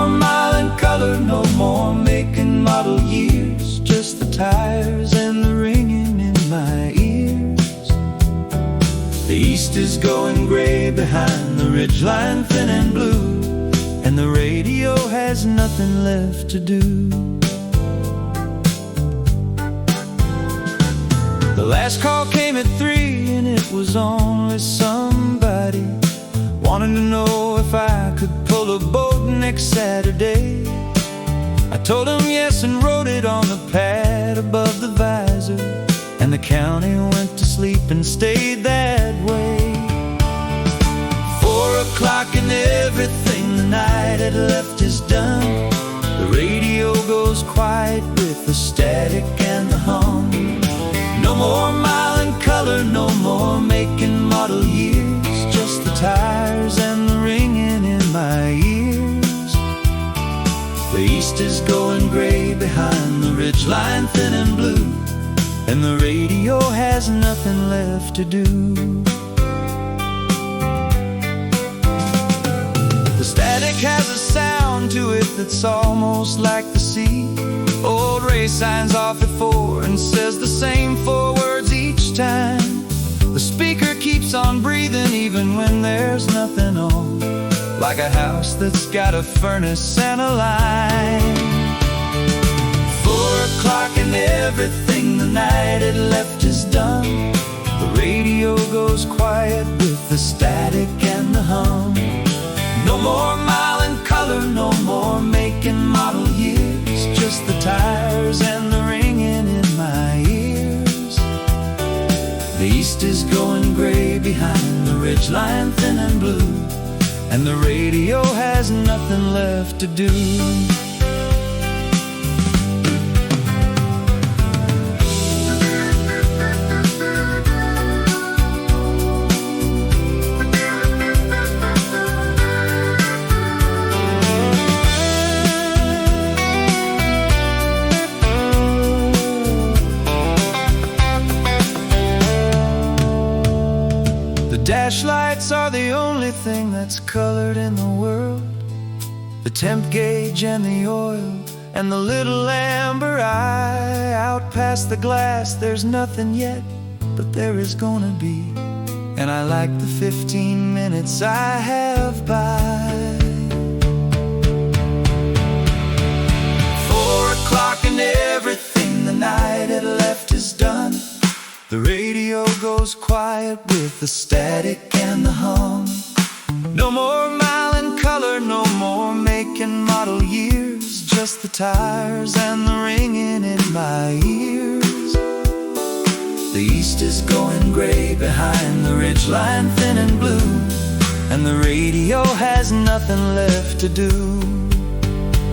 more mile and color, no more make and model years, just the tires and the ringing in my ears. The east is going gray behind the ridgeline, thin and blue, and the radio has nothing left to do. The last call came at 3, and it was only somebody wanting to know if I could pull a boat next Saturday. I told him yes and wrote it on the pad above the visor, and the county went to sleep and stayed that way. 4 o'clock and everything the night had left is done. The radio goes quiet with the static and the hum. No more mile and color, no more make and model years, just the tires and the ringing in my ears. The east is going gray behind the ridgeline, thin and blue, and the radio has nothing left to do. The static has a sound to it that's almost like the sea. Old Ray signs off at 4 and says the same 4 words each time. The speaker keeps on breathing even when there's nothing on, like a house that's got a furnace and a line. 4 o'clock and everything the night had left is done. The radio goes quiet with the static and the hum. No more mile and color, no more make and model years, just the tires and the ringing in my ears. The east is going gray behind the ridgeline, thin and blue, and the radio has nothing left to do. Dash lights are the only thing that's colored in the world. The temp gauge and the oil and the little amber eye. Out past the glass there's nothing yet, but there is gonna be. And I like the 15 minutes I have by. 4 o'clock and everything the night had left is done. The radio goes quiet with the static and the hum. No more mile and color, no more make and model years, just the tires and the ringing in my ears. The east is going gray behind the ridgeline, thin and blue, and the radio has nothing left to do.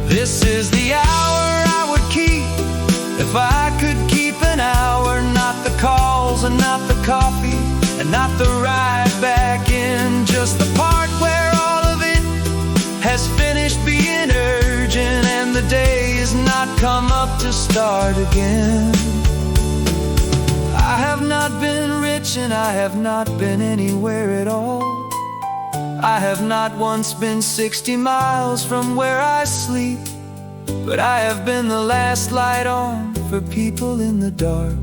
This is the hour I would keep if I could keep an hour. Not the calls and not the coffee and not the ride back in, just the part where all of it has finished being urgent and the day is not come up to start again. I have not been rich and I have not been anywhere at all. I have not once been 60 miles from where I sleep, but I have been the last light on for people in the dark.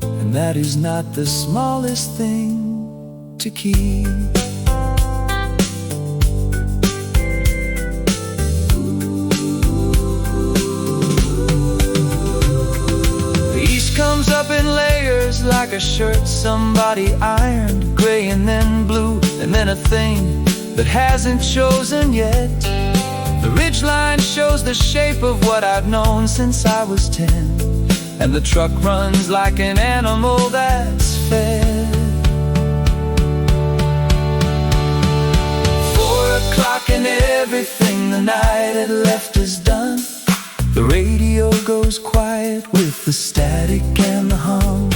And that is not the smallest thing to keep. The east comes up in layers like a shirt somebody ironed, gray and then blue, and then a thing that hasn't chosen yet. The ridgeline shows the shape of what I've known since I was 10, and the truck runs like an animal that's fed. 4 o'clock and everything the night had left is done. The radio goes quiet with the static and the hum.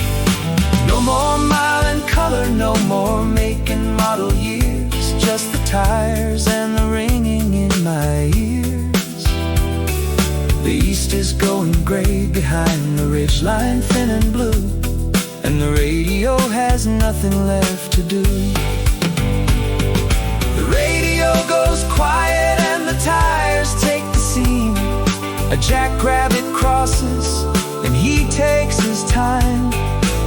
No more mile and color, no more make and model years, just the tires and the ringing in my ears. The east is going gray behind the ridgeline, thin and blue, and the radio has nothing left to do. The radio goes quiet jackrabbit crosses, and he takes his time.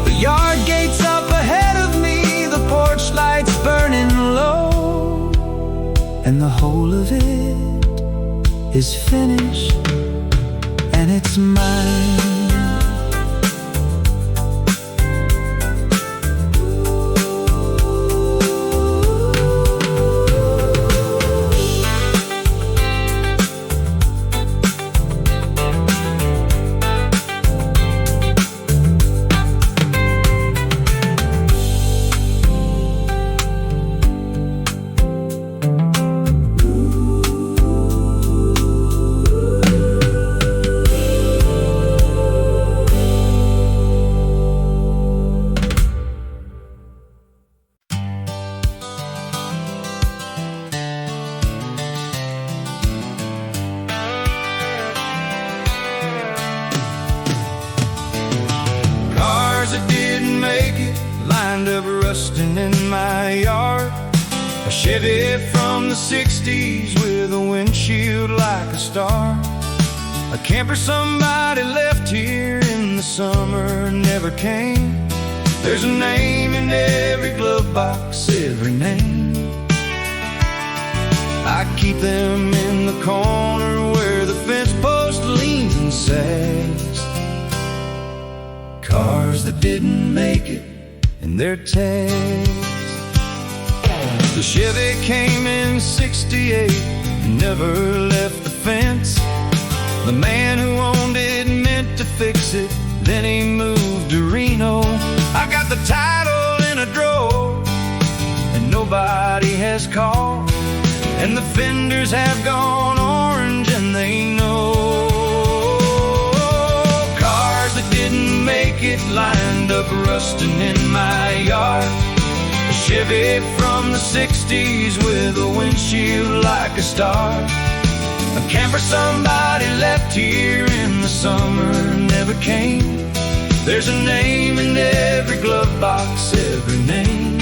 The yard gate's up ahead of me, the porch light's burning low, and the whole of it is finished, and it's mine. That didn't make it, lined up rusting in my yard. A Chevy from the 60s with a windshield like a star. A camper somebody left here in the summer never came. There's a name in every glove box, every name. I keep them in the corner where the fence post leans and sags. Cars that didn't make it in their tags. The Chevy came in '68 and never left the fence. The man who owned it meant to fix it, then he moved to Reno. I got the title in a drawer and nobody has called, and the fenders have gone orange and they know. Didn't make it, lined up rusting in my yard. A Chevy from the 60s with a windshield like a star. A camper somebody left here in the summer never came. There's a name in every glove box, every name.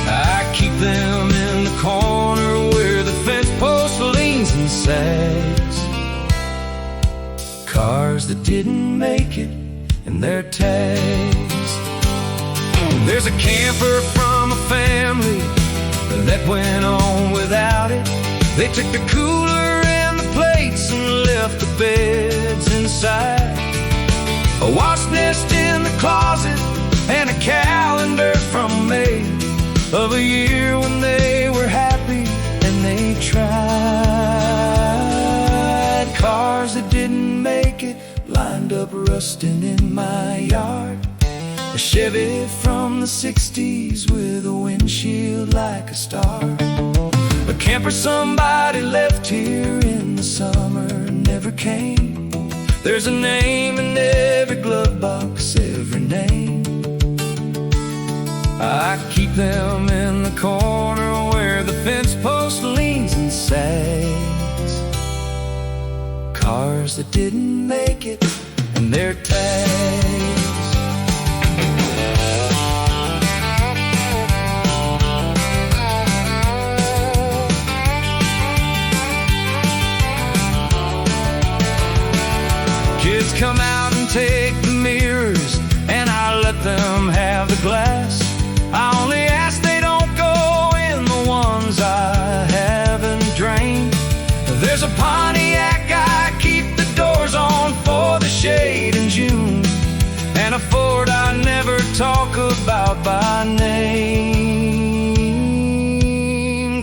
I keep them in the corner where the fence post leans and sags. Cars that didn't make it in their tags. There's a camper from a family that went on without it. They took the cooler and the plates and left the beds inside. A wasp nest in the closet and a calendar from May of a year when they were happy and they tried. Cars that didn't make it, lined up rusting in my yard. A Chevy from the 60s with a windshield like a star. A camper somebody left here in the summer never came. There's a name in every glove box, every name. I keep them in the corner where the fence post leans and sags. Cars that didn't make it and their tags. Kids come out and take the mirrors, and I let them have the glass. I only ask they don't go in the ones I haven't drained. There's a Pontiac I keep the doors on for the shade in June, and a Ford I never talk about by name.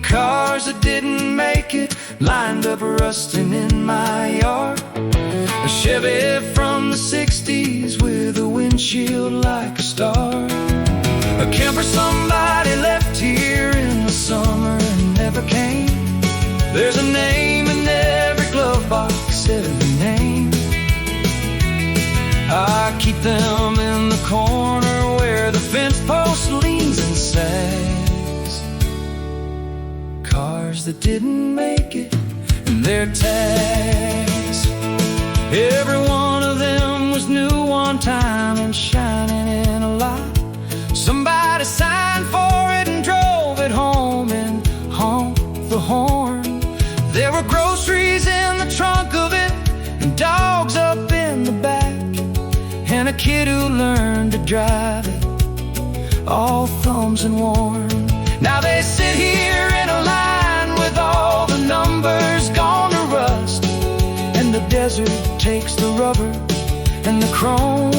Cars that didn't make it, lined up rusting in my yard. A Chevy from the 60s with a windshield like a star. A camper somebody left here in the summer and never came. There's a name in every glove box, every name. I keep them in the corner where the fence post leans and sags. Cars that didn't make it and their tags. Every one of them was new one time and shining in a lot. Somebody signed for it and drove it home and honked the horn. There were groceries in the trunk of it, and dogs up in the back, and a kid who learned to drive it, all thumbs and worn. Now they sit here in a line with all the numbers gone to rust, and the desert takes the rubber and the chrome.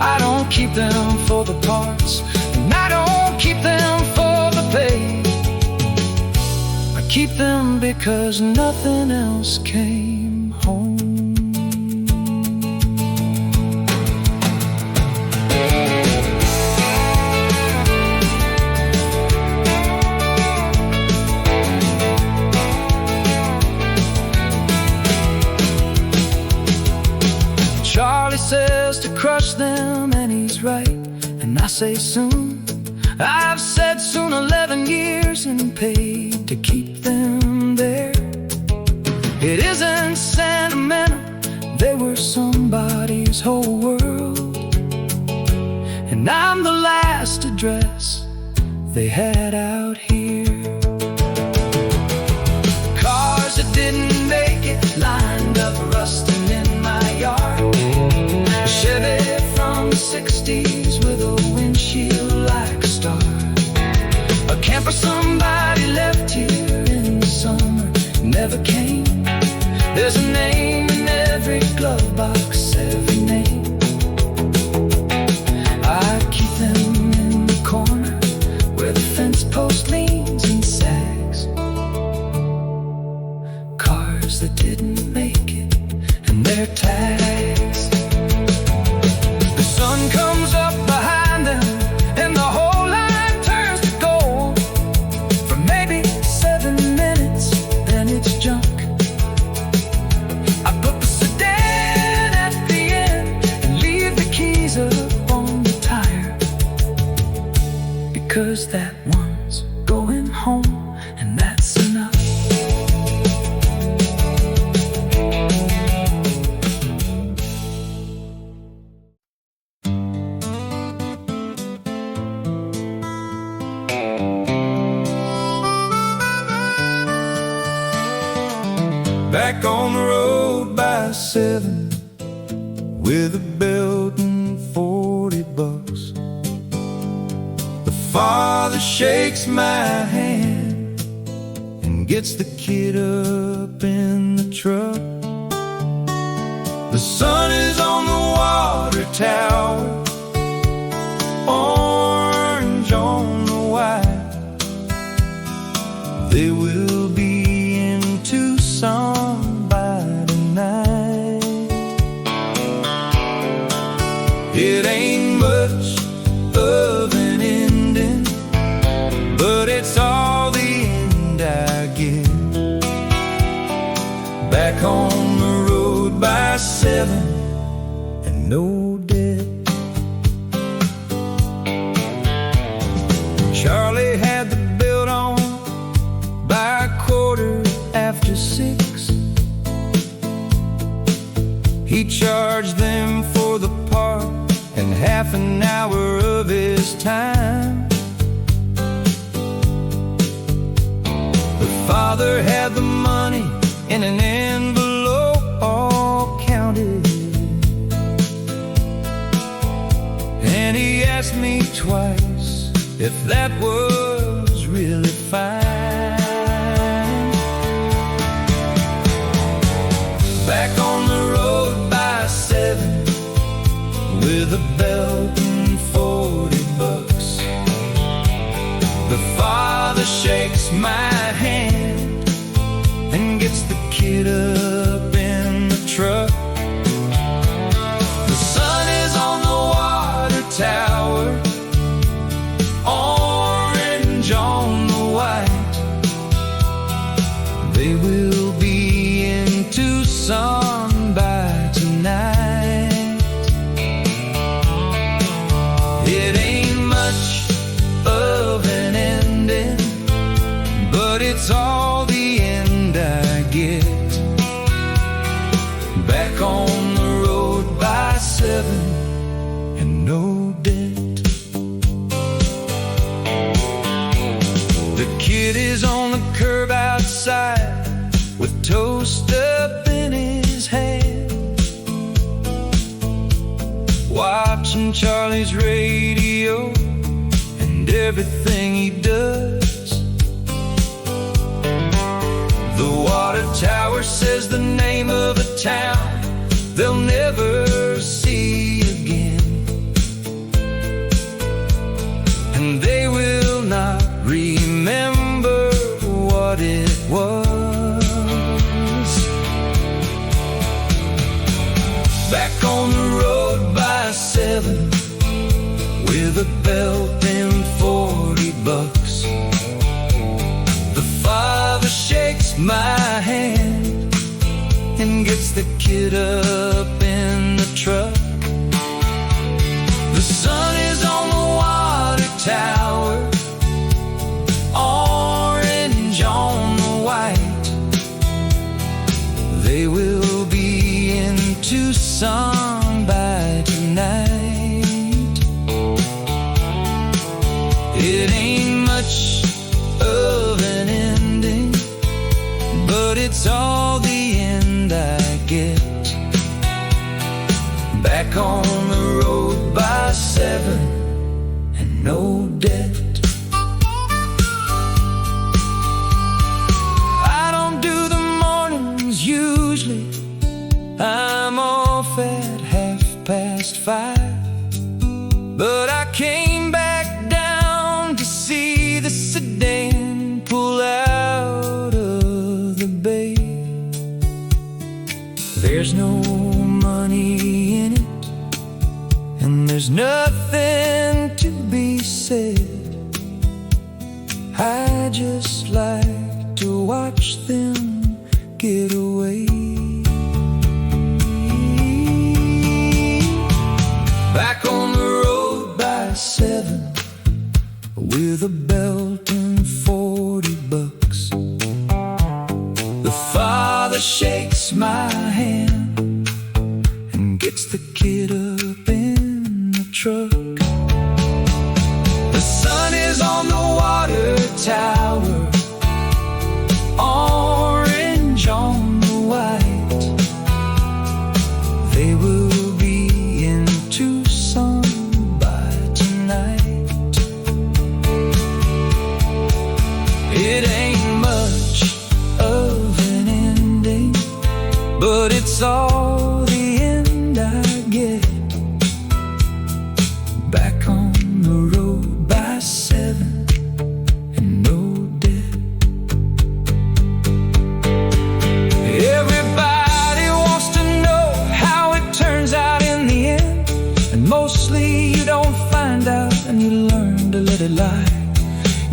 I don't keep them for the parts, and I don't keep them for the pay. I keep them because nothing else came home. Charlie says to crush them, and he's right, and I say soon. I've said soon 11 years and paid to keep them there. It isn't sentimental, they were somebody's whole world, and I'm the last address they had out here. Cars that didn't make it lined up rusting in my yard. A Chevy from the 60s with a windshield like a star. A camper somebody left here in the summer, never came. There's a name in every glove box, every name. I keep them in the corner where the fence post leans and sags. Cars that didn't make it and their tags. The sun comes up behind them and the whole line turns to gold. For maybe 7 minutes, then it's junk. I put the sedan at the end and leave the keys up on the tire, because that one's going home and that's enough. Back on the road by 7 with a belt and $40. The father shakes my hand and gets the kid up in the truck. The sun is on the water tower, orange on the white. They will be in Tucson by tonight. It ain't much of an ending, but it's all the end I get. Back on the road by 7 and no debt. Charlie had the belt on by 6:15. He charged them for the park and half an hour of his time. The father had the money in an envelope all counted, and he asked me twice if that was really fine. Back on the road by 7 with a belt and $40. The father shakes my hand and gets the kid up in the truck. The sun is on the water tower, orange on the white. They will be in Tucson by tonight. It ain't much of an ending, but it's all the end I get. Back on the road by 7 and no debt. The kid is on the curb outside outside with toast up in his hand, watching Charlie's radio and everything he does. The water tower says the name of a town they'll never see again, and they will not remember what it was. Back on the road by 7 with a belt and $40. The father shakes my hand and gets the kid up in the truck. The sun is on the water tower, orange on the white. They will be in Tucson by tonight. It ain't much of an ending, but it's all the end I get. Back on the road by 7 and no debt. I don't do the mornings usually, I'm off at 5:30, but I came back down to see the sedan pull out of the bay. There's no money in it, and there's nothing to be said. I just like to watch them get away. Back on the road by 7 with a belt and $40. The father shakes my hand and gets the kid up in the truck. The sun is on the water tower, orange on the white. They will be in Tucson by tonight. It ain't much of an ending, but it's all the end I get. Back on the road by 7 and no debt. Everybody wants to know how it turns out in the end, and mostly you don't find out and you learn to let it lie.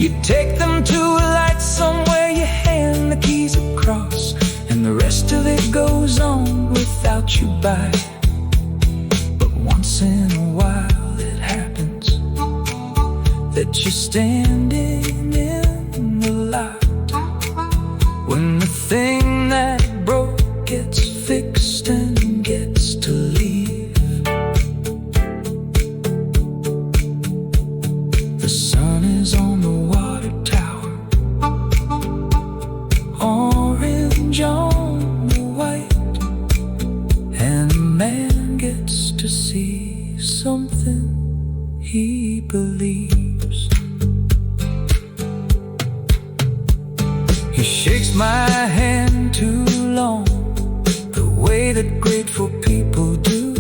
You take them to a light somewhere, you hand the keys across, and the rest of it goes on without you by. But once in a while it happens that you're standing in the light, when the thing that broke gets fixed and gets to leave. The sun is on the water tower, orange on the white, and a man gets to see something he believes. He shakes my hand too long, the way that grateful people do.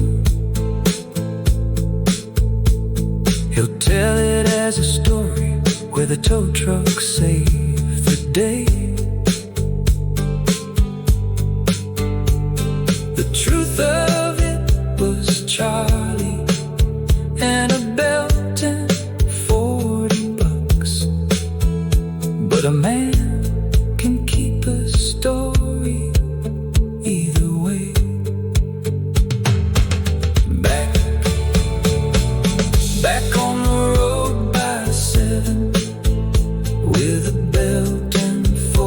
He'll tell it as a story where the tow truck saved the day. The truth of it was Charlie and a belt and $40, but a man can keep a story either way. Back on the road by 7 with a belt and $40.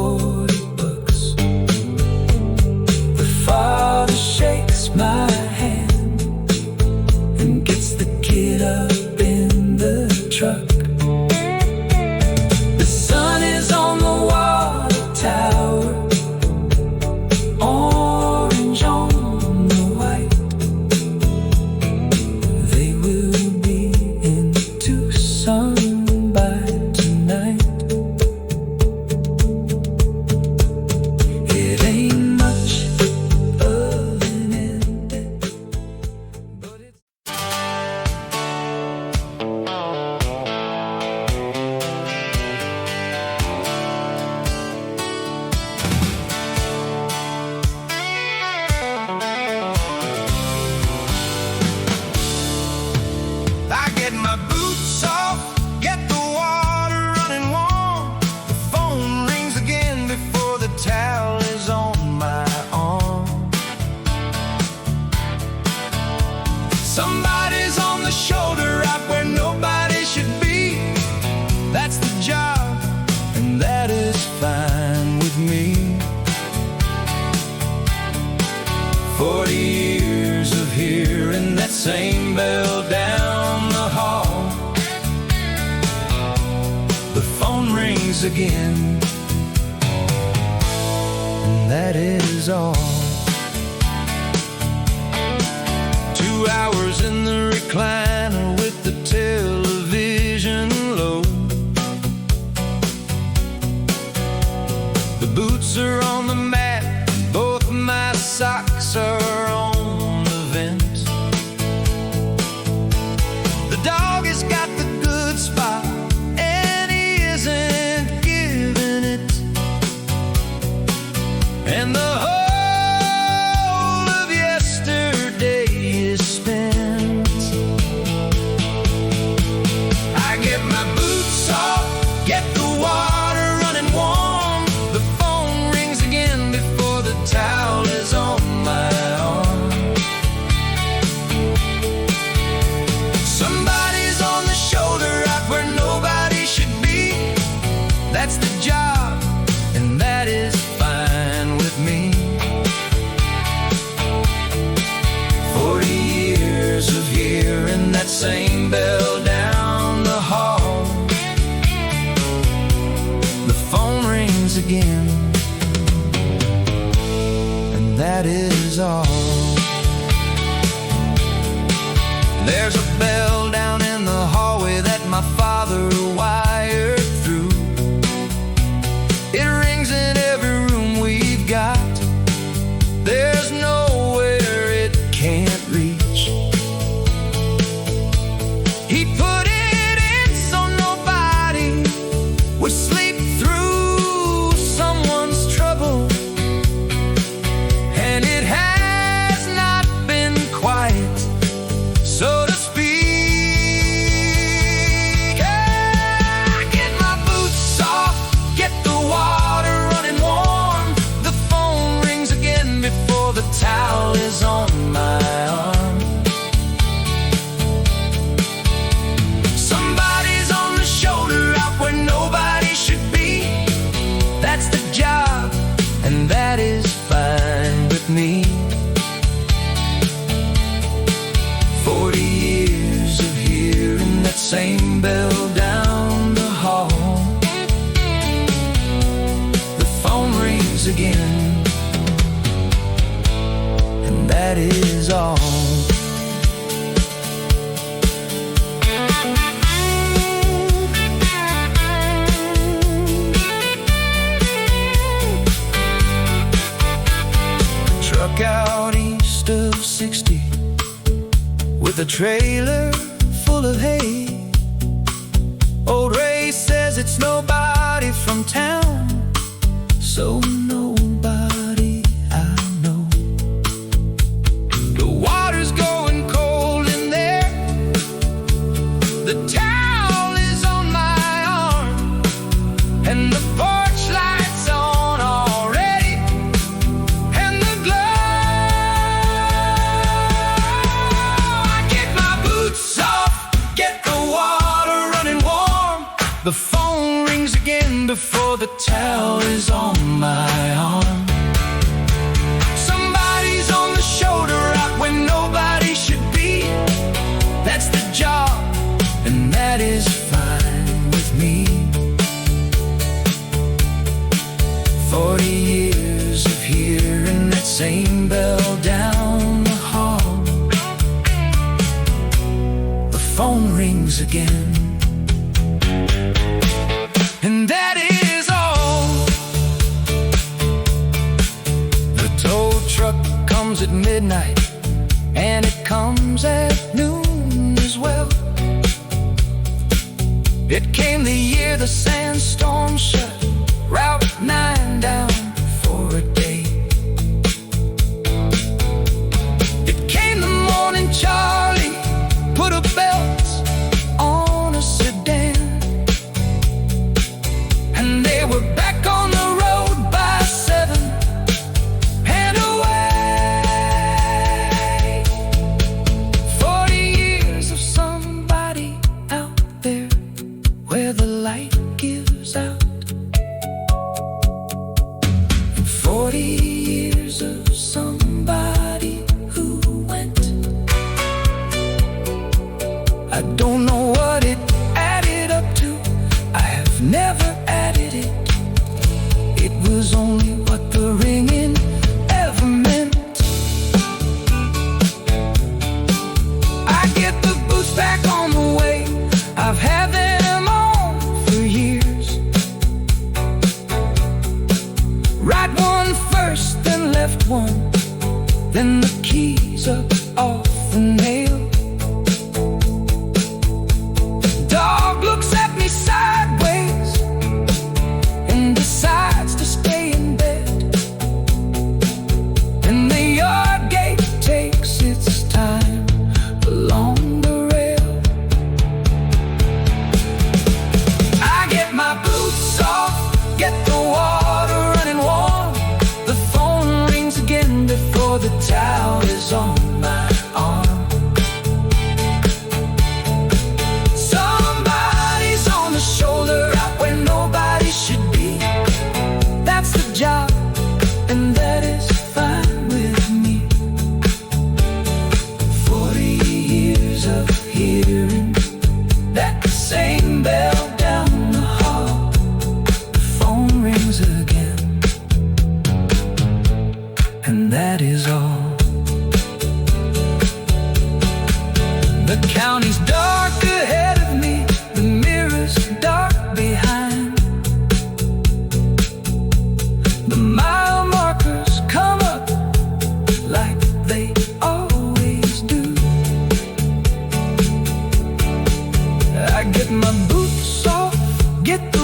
rings again. And that is all. 2 hours in the recliner with the television low. The boots are on the mat, both my socks are on the vent. The dog has got the good spot, and he isn't giving it. And the whole of yesterday is spent. I get my boots off, get the water running warm. The phone rings again before the towel is on my arm. Somebody's on the shoulder out where nobody should be. That's the job, and that is fine with me. 40 years of hearing that same bell down the hall. The phone rings again, and that is all. There's a bell down in the hallway that my father wired through. It rings in every room we've got. There's nowhere it can't reach. He put it in so nobody would sleep through someone's trouble. And it has not been quiet, so to speak. Get my boots off, get the water running warm. The phone rings again before the towel is on my arm. Somebody's on the shoulder out where nobody should be. That's the job, and that is fine with me. 40 years of hearing that same bell down the hall. The phone rings again, and that is all. Truck out east of 60 with a trailer full of hay. Old Ray says it's nobody from town, so nobody I know. The water's going cold in there. The towel is on my arm, and the porch light's on already. And the glow, I get my boots off, get the water running warm. The phone rings again before the towel is on my arm. Somebody's on the shoulder out when nobody should be. That's the job, and that is fine with me. 40 years of hearing that same bell down the hall. The phone rings again, and that is all. The tow truck comes at midnight, and it comes at noon as well. It came the year the Sandstorm shut Route 9 down for a day. It came the morning Charlie put a belt on a sedan, and they were back on the road by 7 and away. 40 years of somebody out there where the light gives out. 40 years of somebody who went. I don't know what it added up to. I have never added it only what the ringing ever meant. I get the boots back on the way. I've had them on for years. Right one first, then left one, then the keys up off the nail. Dog looks at me sideways and decides to stay in bed. And the yard gate takes its time along the rail. I get my boots off, get the water running warm. The phone rings again before the towel is on my arm. Somebody's on the shoulder out where nobody should be. That's the job, and that is fine with me. 40 years of hearing that same bell down the hall. The phone rings again, and that is all. The county's dark ahead of me, the mirror's dark behind. The mile markers come up like they always do. I get my boots off, get the